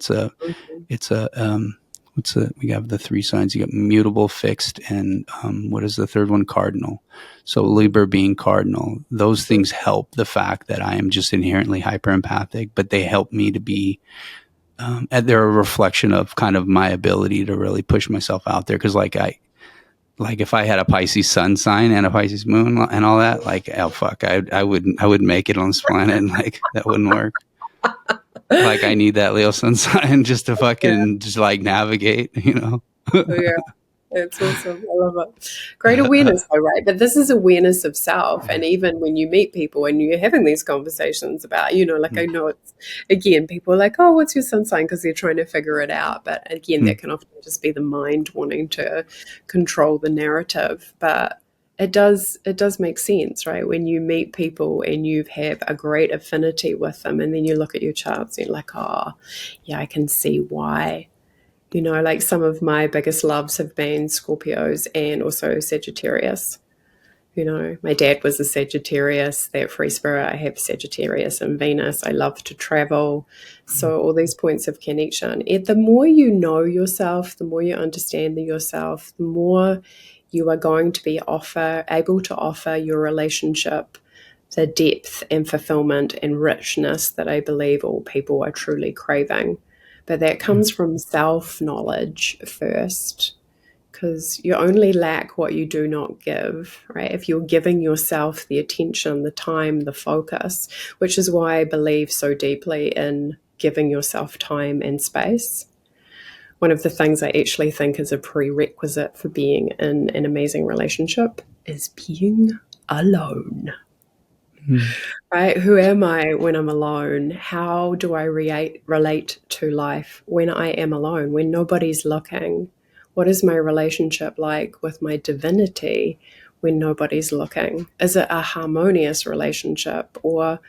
have the 3 signs. You got mutable, fixed, and what is the third one? Cardinal. So Libra being cardinal, those things help the fact that I am just inherently hyper empathic, but they help me to be they're a reflection of kind of my ability to really push myself out there. Because like if I had a Pisces sun sign and a Pisces moon and all that, like, oh fuck, I wouldn't make it on this planet. Like that wouldn't work. Like I need that Leo sun sign just to fucking just like navigate, Yeah. It's awesome. I love it. Great awareness, though, right? But this is awareness of self. And even when you meet people and you're having these conversations about, like I know it's, again, people are like, oh, what's your sun sign? Because they're trying to figure it out. But again, that can often just be the mind wanting to control the narrative. But it does make sense, right? When you meet people and you have a great affinity with them, and then you look at your charts and you're like, oh, yeah, I can see why. Like some of my biggest loves have been Scorpios and also Sagittarius. My dad was a Sagittarius, that free spirit. I have Sagittarius and Venus. I love to travel. So all these points of connection. And the more you know yourself, the more you understand yourself, the more you are going to be able to offer your relationship the depth and fulfillment and richness that I believe all people are truly craving. But that comes from self-knowledge first, because you only lack what you do not give, right? If you're giving yourself the attention, the time, the focus, which is why I believe so deeply in giving yourself time and space. One of the things I actually think is a prerequisite for being in an amazing relationship is being alone. Right? Who am I when I'm alone? How do I relate to life when I am alone, when nobody's looking? What is my relationship like with my divinity when nobody's looking? Is it a harmonious relationship? Or,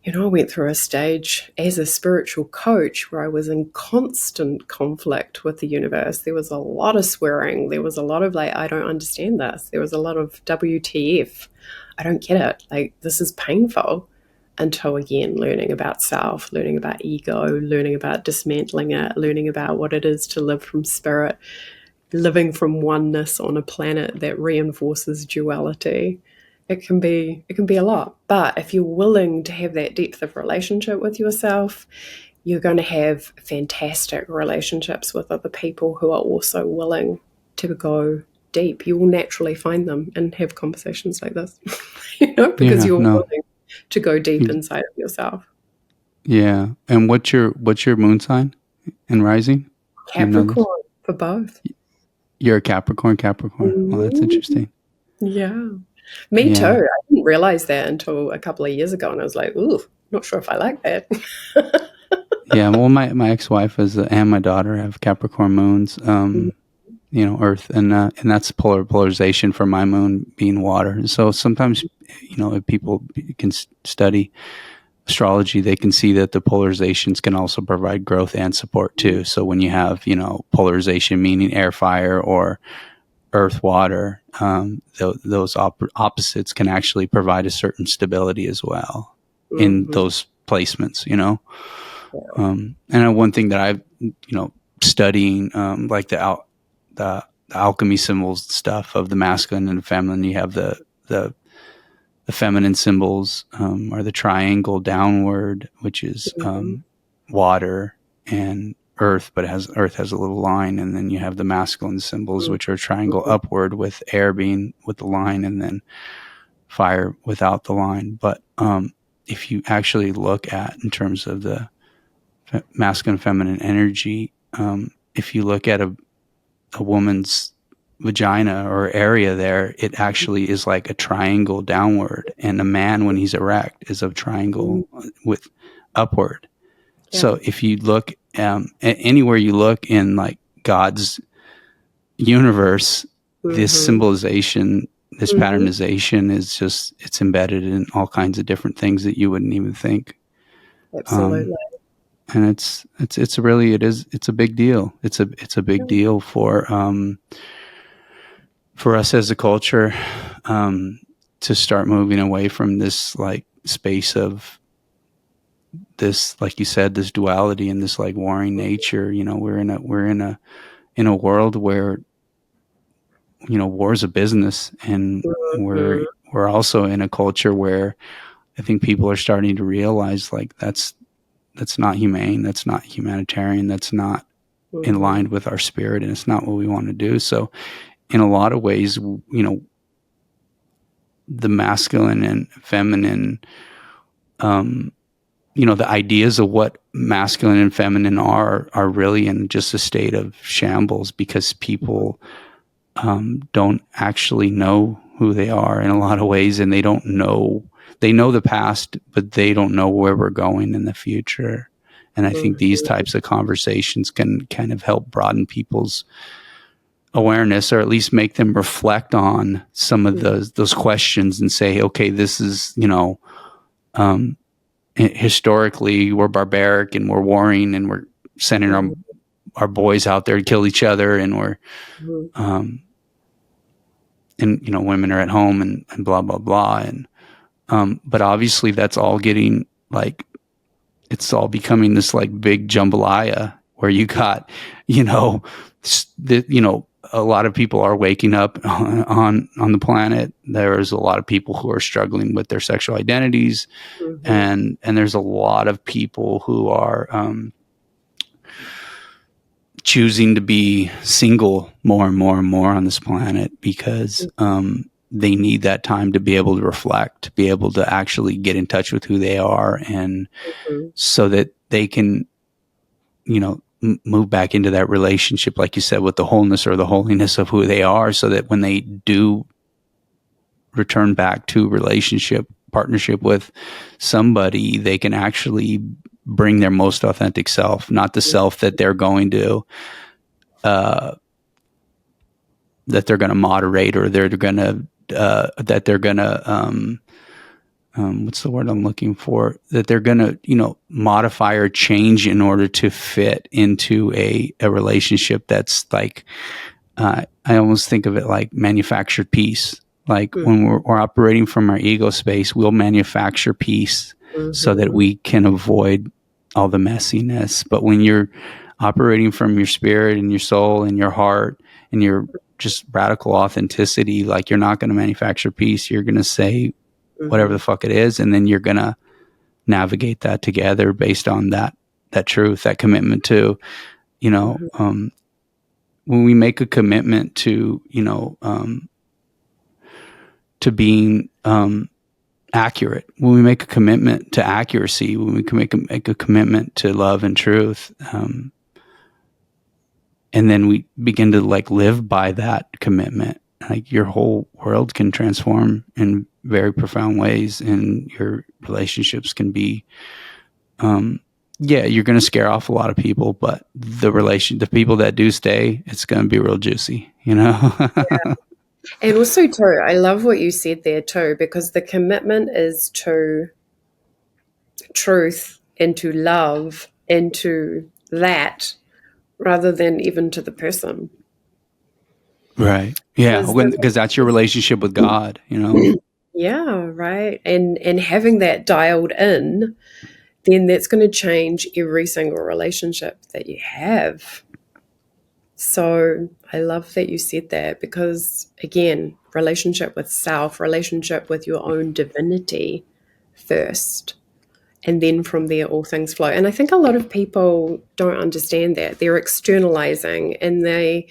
I went through a stage as a spiritual coach where I was in constant conflict with the universe. There was a lot of swearing. There was a lot of I don't understand this. There was a lot of WTF. I don't get it. This is painful, until again, learning about self, learning about ego, learning about dismantling it, learning about what it is to live from spirit, living from oneness on a planet that reinforces duality. It can be a lot. But if you're willing to have that depth of relationship with yourself, you're going to have fantastic relationships with other people who are also willing to go deep. You will naturally find them and have conversations like this, because you're willing to go deep inside of yourself. Yeah. And what's your moon sign and rising? Capricorn for both. You're a Capricorn. Well, that's interesting. Yeah. Me too. I didn't realize that until a couple of years ago, and I was like, ooh, not sure if I like that. Yeah. Well, my ex-wife and my daughter have Capricorn moons. Earth, and that's polarization for my moon being water. So sometimes, if people can study astrology, they can see that the polarizations can also provide growth and support too. So when you have, polarization meaning air, fire, or earth, water, those opposites can actually provide a certain stability as well in those placements, and one thing that I've, studying, like the alchemy symbols stuff of the masculine and the feminine. You have the feminine symbols are the triangle downward, which is water and earth, but earth has a little line, and then you have the masculine symbols, which are triangle upward with air being with the line, and then fire without the line. But if you actually look at in terms of the masculine feminine energy, if you look at a woman's vagina or area there, it actually is like a triangle downward, and a man, when he's erect, is a triangle with upward. Yeah. So if you look anywhere you look in like God's universe, this symbolization, this patternization is just, it's embedded in all kinds of different things that you wouldn't even think. Absolutely. And it's a big deal. It's a big deal for us as a culture, to start moving away from this like space of this, like you said, this duality and this like warring nature. We're in a world where, war is a business, and we're also in a culture where I think people are starting to realize like that's not humane. That's not humanitarian. That's not in line with our spirit, and it's not what we want to do. So in a lot of ways, the masculine and feminine, the ideas of what masculine and feminine are really in just a state of shambles, because people don't actually know who they are in a lot of ways, and they know the past, but they don't know where we're going in the future. And I think these types of conversations can kind of help broaden people's awareness, or at least make them reflect on some of those questions and say, okay, this is, historically we're barbaric and we're warring and we're sending our boys out there to kill each other, and we're and women are at home and blah blah blah, and but obviously that's all getting like, it's all becoming this like big jambalaya where you got a lot of people are waking up on the planet. There's a lot of people who are struggling with their sexual identities, and there's a lot of people who are choosing to be single more and more and more on this planet because they need that time to be able to reflect, to be able to actually get in touch with who they are, and so that they can, move back into that relationship, like you said, with the wholeness or the holiness of who they are, so that when they do return back to partnership with somebody, they can actually bring their most authentic self, not the self that they're going to moderate, or they're going to what's the word I'm looking for? That they're going to, modify or change in order to fit into a relationship that's like, I almost think of it like manufactured peace. Like when we're operating from our ego space, we'll manufacture peace so that we can avoid all the messiness. But when you're operating from your spirit and your soul and your heart and your just radical authenticity, like, you're not going to manufacture peace. You're going to say whatever the fuck it is, and then you're going to navigate that together based on that truth, that commitment to, when we make a commitment to, to being accurate, when we make a commitment to accuracy, when we can make a commitment to love and truth, and then we begin to like live by that commitment, like your whole world can transform in very profound ways, and your relationships can be, you're going to scare off a lot of people, but the people that do stay, it's going to be real juicy, Yeah. And also too, I love what you said there too, because the commitment is to truth and to love and to that, rather than even to the person. Right. Yeah. Because that's your relationship with God, Yeah, right. And having that dialed in, then that's going to change every single relationship that you have. So I love that you said that, because again, relationship with self, relationship with your own divinity first. And then from there, all things flow. And I think a lot of people don't understand that. They're externalizing, and they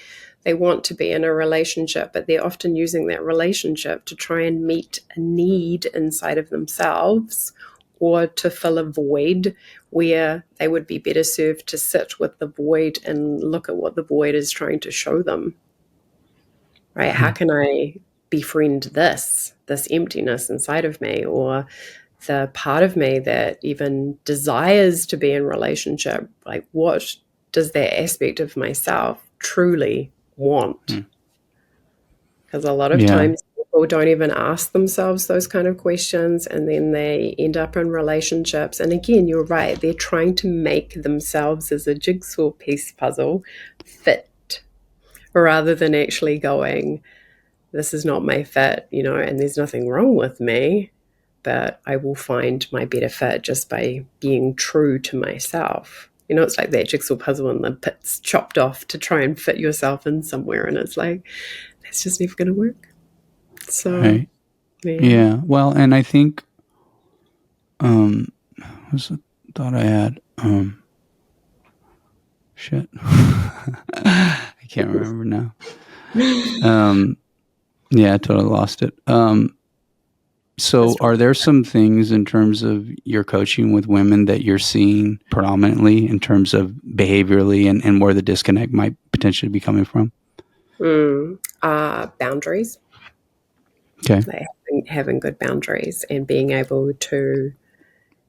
want to be in a relationship, but they're often using that relationship to try and meet a need inside of themselves, or to fill a void where they would be better served to sit with the void and look at what the void is trying to show them. Right? How can I befriend this emptiness inside of me, or the part of me that even desires to be in relationship? Like, what does that aspect of myself truly want? Because a lot of times people don't even ask themselves those kind of questions, and then they end up in relationships. And again, you're right, they're trying to make themselves as a jigsaw piece puzzle fit, rather than actually going, this is not my fit, and there's nothing wrong with me, but I will find my better fit just by being true to myself. It's like that jigsaw puzzle and the bits chopped off to try and fit yourself in somewhere, and it's like, that's just never going to work. So, right. Yeah. Well, and I think, what's the thought I had? Shit. I can't remember now. Yeah, I totally lost it. So are there some things in terms of your coaching with women that you're seeing predominantly in terms of behaviorally and where the disconnect might potentially be coming from? are boundaries. Okay. Like having good boundaries and being able to,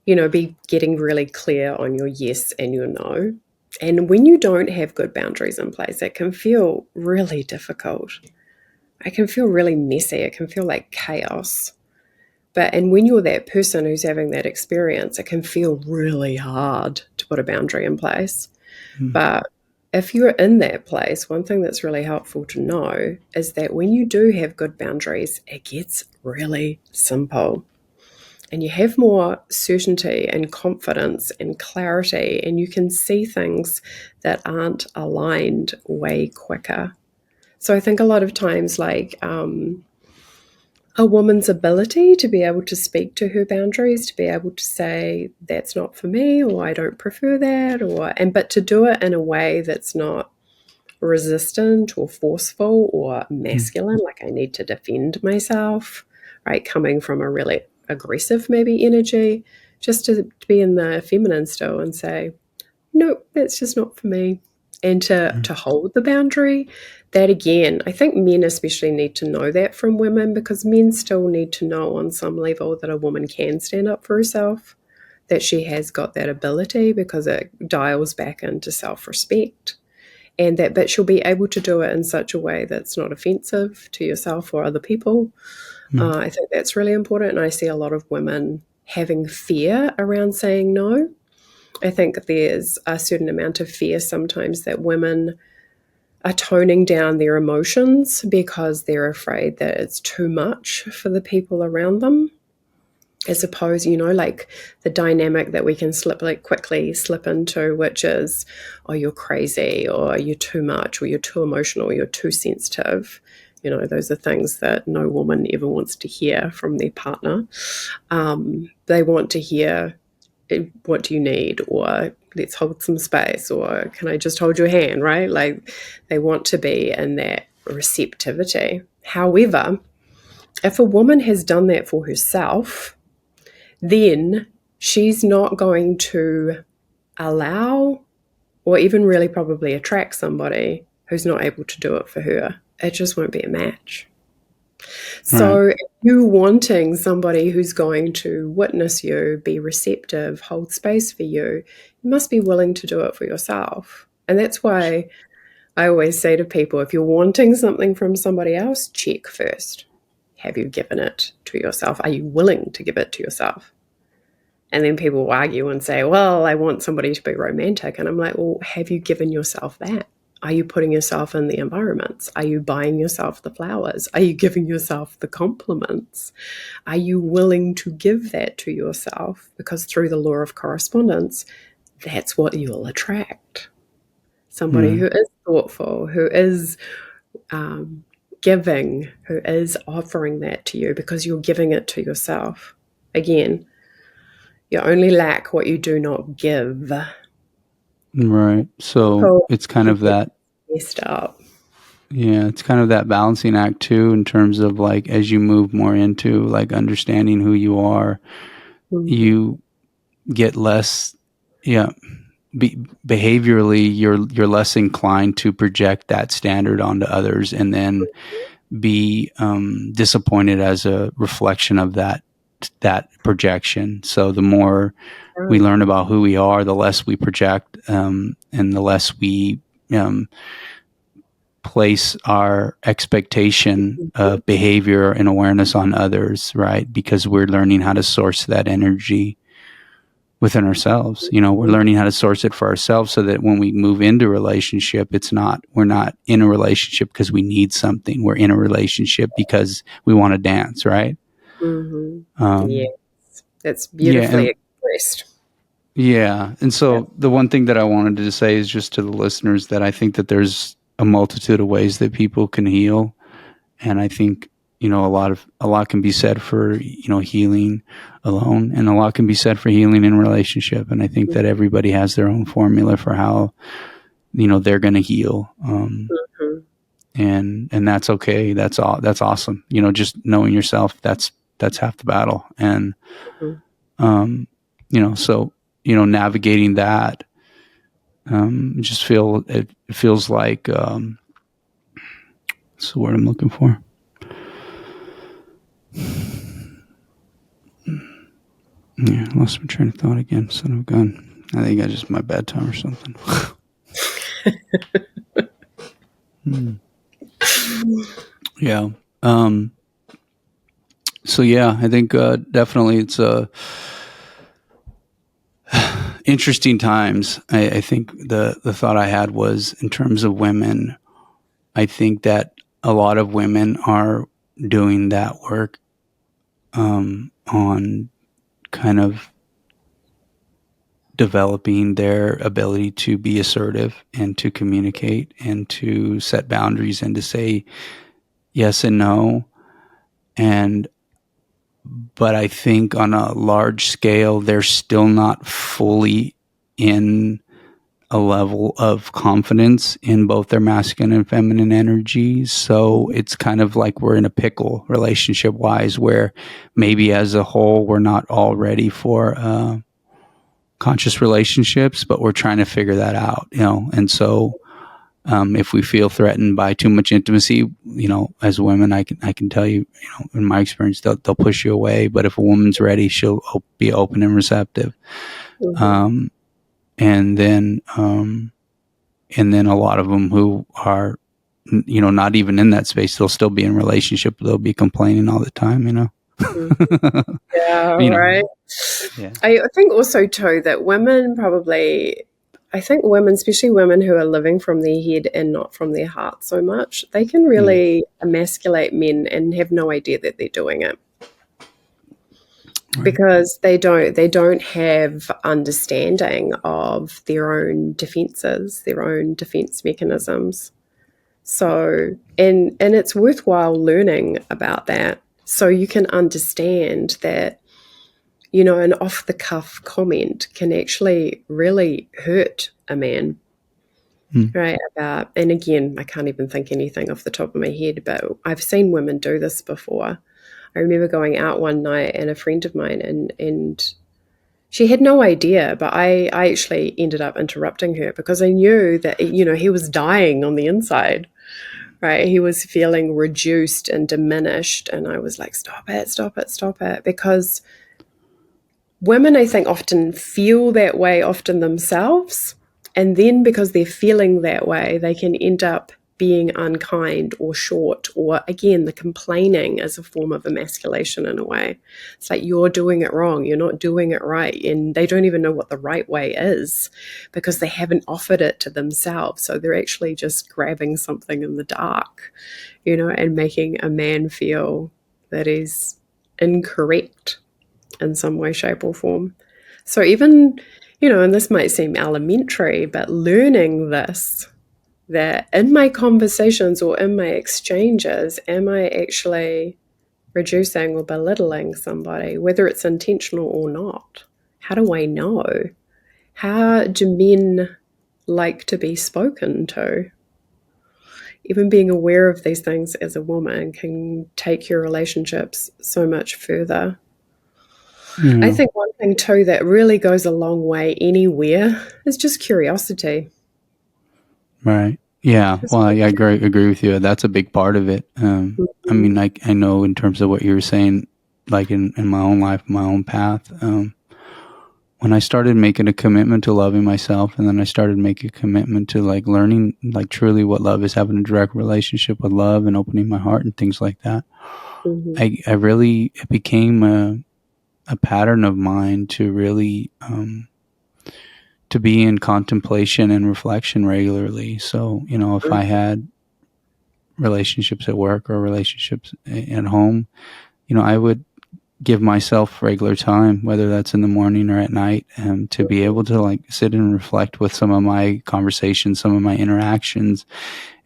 be getting really clear on your yes and your no. And when you don't have good boundaries in place, it can feel really difficult. It can feel really messy. It can feel like chaos. And when you're that person who's having that experience, it can feel really hard to put a boundary in place. Mm. But if you're in that place, one thing that's really helpful to know is that when you do have good boundaries, it gets really simple. And you have more certainty and confidence and clarity, and you can see things that aren't aligned way quicker. So I think a lot of times, like, a woman's ability to be able to speak to her boundaries, to be able to say that's not for me, or I don't prefer that, but to do it in a way that's not resistant or forceful or masculine, like I need to defend myself, right? Coming from a really aggressive maybe energy, just to be in the feminine still and say, no, that's just not for me. And to hold the boundary, that again, I think men especially need to know that from women, because men still need to know on some level that a woman can stand up for herself, that she has got that ability, because it dials back into self-respect, and but she'll be able to do it in such a way that's not offensive to yourself or other people. I think that's really important. And I see a lot of women having fear around saying no. I think there's a certain amount of fear sometimes that women are toning down their emotions because they're afraid that it's too much for the people around them. As opposed, like the dynamic that we can quickly slip into, which is, oh, you're crazy, or you're too much, or you're too emotional, or you're too sensitive. Those are things that no woman ever wants to hear from their partner. They want to hear, what do you need? Or let's hold some space, or can I just hold your hand, right? Like they want to be in that receptivity. However, if a woman has done that for herself, then she's not going to allow or even really probably attract somebody who's not able to do it for her. It just won't be a match. So if you're wanting somebody who's going to witness you, be receptive, hold space for you, you must be willing to do it for yourself. And that's why I always say to people, if you're wanting something from somebody else, check first. Have you given it to yourself? Are you willing to give it to yourself? And then people argue and say, well, I want somebody to be romantic. And I'm like, well, have you given yourself that? Are you putting yourself in the environments? Are you buying yourself the flowers? Are you giving yourself the compliments? Are you willing to give that to yourself? Because through the law of correspondence, that's what you'll attract. Somebody who is thoughtful, who is giving, who is offering that to you, because you're giving it to yourself. Again, you only lack what you do not give. Right. So it's kind of that messed up. Yeah, it's kind of that balancing act too, in terms of like, as you move more into like understanding who you are, you get less, behaviorally, you're less inclined to project that standard onto others, and then be disappointed as a reflection of that projection. So the more we learn about who we are, the less we project, and the less we place our expectation of behavior and awareness on others, right? Because we're learning how to source that energy within ourselves. We're learning how to source it for ourselves, so that when we move into a relationship, we're not in a relationship because we need something. We're in a relationship because we want to dance, right? Yes, that's beautifully expressed. Yeah. And so the one thing that I wanted to say is just to the listeners that I think that there's a multitude of ways that people can heal. And I think, a lot can be said for, healing alone, and a lot can be said for healing in relationship. And I think that everybody has their own formula for how, they're going to heal. And that's okay. That's awesome. Just knowing yourself, that's half the battle. And, so, navigating that, it feels like, That's the word I'm looking for. Yeah, I lost my train of thought again. Son of a gun. I think I just my bad time or something. Yeah. So yeah, I think definitely it's interesting times. I think the thought I had was in terms of women. I think that a lot of women are doing that work on kind of developing their ability to be assertive and to communicate and to set boundaries and to say yes and no. But I think on a large scale, they're still not fully in a level of confidence in both their masculine and feminine energies. So it's kind of like we're in a pickle relationship wise, where maybe as a whole, we're not all ready for conscious relationships, but we're trying to figure that out, and so if we feel threatened by too much intimacy, as women, I can tell you, in my experience, they'll push you away. But if a woman's ready, she'll be open and receptive. Mm-hmm. And then a lot of them who are, not even in that space, they'll still be in relationship. They'll be complaining all the time, Mm-hmm. Yeah, right. Yeah. I think also too that women especially women who are living from their head and not from their heart so much, they can really emasculate men and have no idea that they're doing it. Right. Because they don't have understanding of their own defenses, their own defense mechanisms. So, and it's worthwhile learning about that so you can understand that, an off-the-cuff comment can actually really hurt a man, right? And again, I can't even think anything off the top of my head, but I've seen women do this before. I remember going out one night and a friend of mine, and she had no idea, but I actually ended up interrupting her because I knew that, he was dying on the inside, right? He was feeling reduced and diminished, and I was like, stop it, because women, I think, often feel that way often themselves, and then because they're feeling that way, they can end up being unkind or short, or again, the complaining as a form of emasculation in a way. It's like, you're doing it wrong, you're not doing it right, and they don't even know what the right way is because they haven't offered it to themselves. So they're actually just grabbing something in the dark, and making a man feel that he's incorrect in some way, shape, or form. So even, and this might seem elementary, but learning this, that in my conversations or in my exchanges, am I actually reducing or belittling somebody, whether it's intentional or not? How do I know? How do men like to be spoken to? Even being aware of these things as a woman can take your relationships so much further. I think one thing too that really goes a long way anywhere is just curiosity. Right. Yeah. Well, I agree with you. That's a big part of it. I mean, I know in terms of what you were saying, like in my own life, my own path, when I started making a commitment to loving myself, and then I started making a commitment to like learning like truly what love is, having a direct relationship with love and opening my heart and things like that. Mm-hmm. It became a pattern of mine to really, to be in contemplation and reflection regularly. So, if I had relationships at work or relationships at home, I would give myself regular time, whether that's in the morning or at night, to be able to like sit and reflect with some of my conversations, some of my interactions,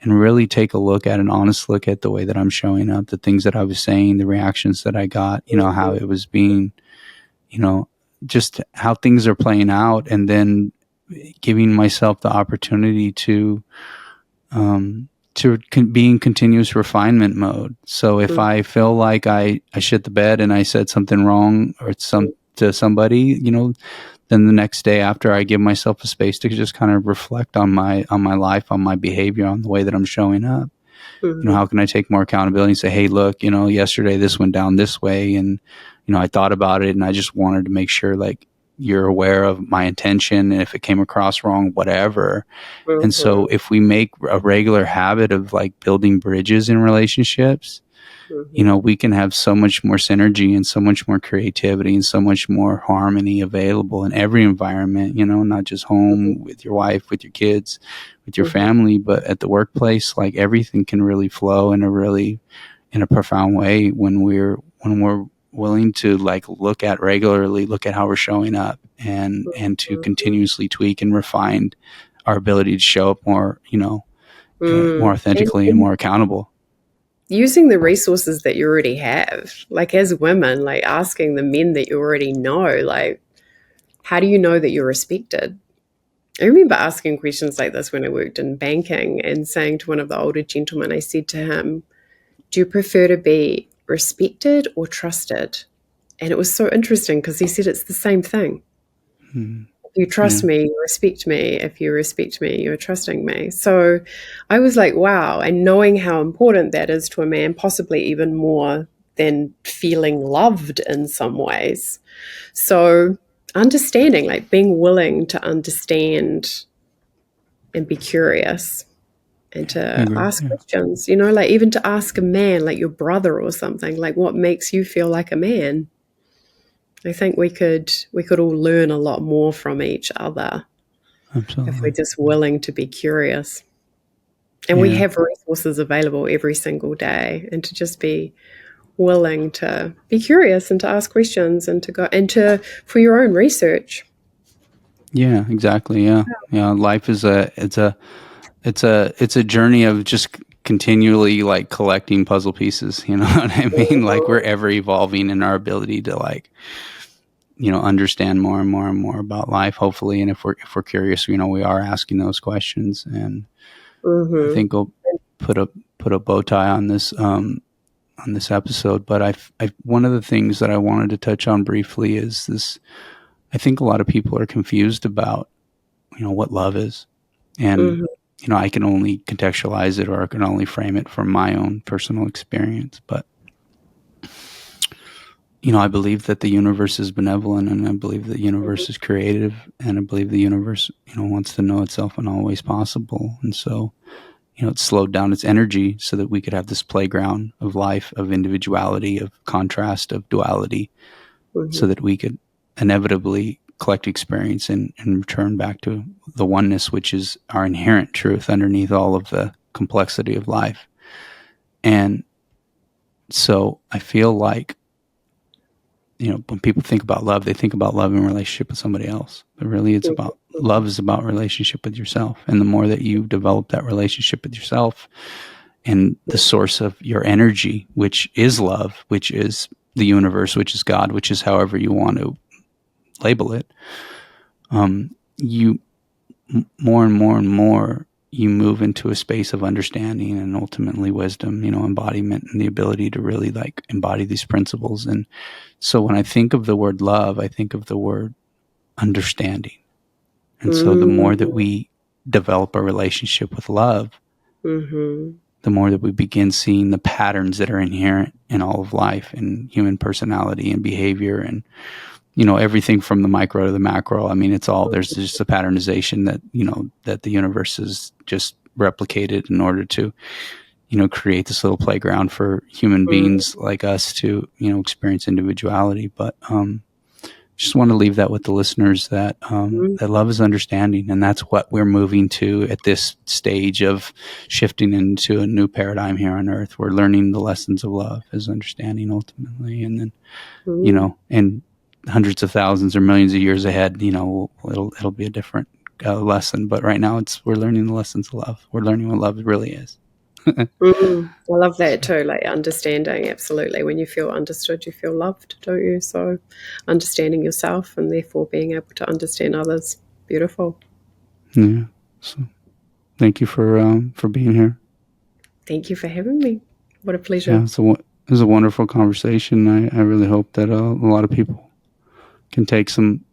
and really take a look at an honest look at the way that I'm showing up, the things that I was saying, the reactions that I got, how it was being, just how things are playing out, and then giving myself the opportunity to be in continuous refinement mode. So if I feel like I shit the bed and I said something wrong or to somebody, then the next day after, I give myself a space to just kind of reflect on my life, on my behavior, on the way that I'm showing up. how can I take more accountability and say, hey, look, yesterday this went down this way, and I thought about it, and I just wanted to make sure like you're aware of my intention, and if it came across wrong, whatever. And so if we make a regular habit of like building bridges in relationships, we can have so much more synergy and so much more creativity and so much more harmony available in every environment, not just home with your wife, with your kids, with your family, but at the workplace. Like everything can really flow in a profound way when we're willing to like look at how we're showing up and to continuously tweak and refine our ability to show up more, more authentically and more accountable. Using the resources that you already have, like as women, like asking the men that you already know, like, how do you know that you're respected? I remember asking questions like this when I worked in banking and saying to one of the older gentlemen, I said to him, do you prefer to be respected or trusted? And it was so interesting because he said it's the same thing. If you trust me, you respect me. If you respect me, you're trusting me. So I was like, wow. And knowing how important that is to a man, possibly even more than feeling loved in some ways. So understanding, like being willing to understand and be curious and to ask questions, like even to ask a man, like your brother or something, like what makes you feel like a man? I think we could all learn a lot more from each other. Absolutely. If we're just willing to be curious. And we have resources available every single day, and to just be willing to be curious and to ask questions and to go and for your own research. Yeah, exactly. Yeah. Life is it's a journey of just continually like collecting puzzle pieces. You know what I mean? Like we're ever evolving in our ability to like, understand more and more and more about life, hopefully. And if we're curious, we are asking those questions. And I think we'll put a bow tie on this episode. But I one of the things that I wanted to touch on briefly is this. I think a lot of people are confused about, what love is. And, I can only contextualize it, or I can only frame it from my own personal experience. But, I believe that the universe is benevolent, and I believe the universe is creative, and I believe the universe, wants to know itself in all ways possible. And so, it slowed down its energy so that we could have this playground of life, of individuality, of contrast, of duality, so that we could inevitably collect experience and return back to the oneness, which is our inherent truth underneath all of the complexity of life. And so I feel like, when people think about love, they think about love in relationship with somebody else. But really it's about, love is about relationship with yourself. And the more that you develop that relationship with yourself and the source of your energy, which is love, which is the universe, which is God, which is however you want to label it, you more and more and more you move into a space of understanding and ultimately wisdom, embodiment, and the ability to really like embody these principles. And so when I think of the word love, I think of the word understanding. And so the more that we develop a relationship with love, the more that we begin seeing the patterns that are inherent in all of life and human personality and behavior and, everything from the micro to the macro. I mean, it's all, there's just a patternization that, that the universe has just replicated in order to, create this little playground for human beings like us to, experience individuality. But, just want to leave that with the listeners that, that love is understanding. And that's what we're moving to at this stage of shifting into a new paradigm here on earth. We're learning the lessons of love as understanding ultimately. And then, and hundreds of thousands or millions of years ahead, it'll be a different lesson. But right now we're learning the lessons of love. We're learning what love really is. I love that too, like understanding. Absolutely. When you feel understood, you feel loved, don't you? So understanding yourself and therefore being able to understand others. Beautiful. Yeah. So thank you for being here. Thank you for having me. What a pleasure. Yeah, it was a wonderful conversation. I really hope that a lot of people can take some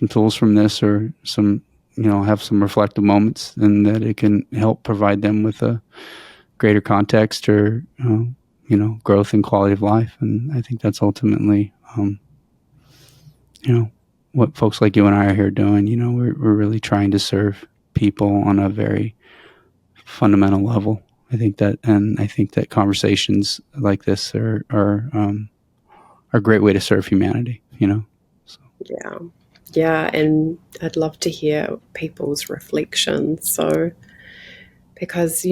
tools from this, or some, have some reflective moments, and that it can help provide them with a greater context or, growth and quality of life. And I think that's ultimately, what folks like you and I are here doing. We're really trying to serve people on a very fundamental level. I think that conversations like this are a great way to serve humanity, So. Yeah, and I'd love to hear people's reflections. So, because,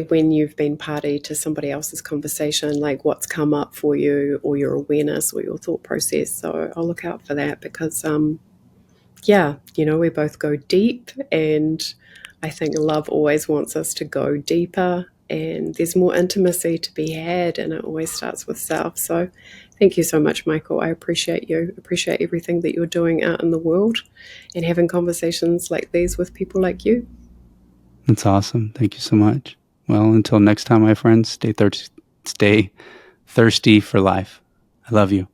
when you've been party to somebody else's conversation, like what's come up for you or your awareness or your thought process. So I'll look out for that because, we both go deep, and I think love always wants us to go deeper, and there's more intimacy to be had, and it always starts with self. So thank you so much, Michael. I appreciate you. Appreciate everything that you're doing out in the world and having conversations like these with people like you. That's awesome. Thank you so much. Well, until next time, my friends, stay thirsty for life. I love you.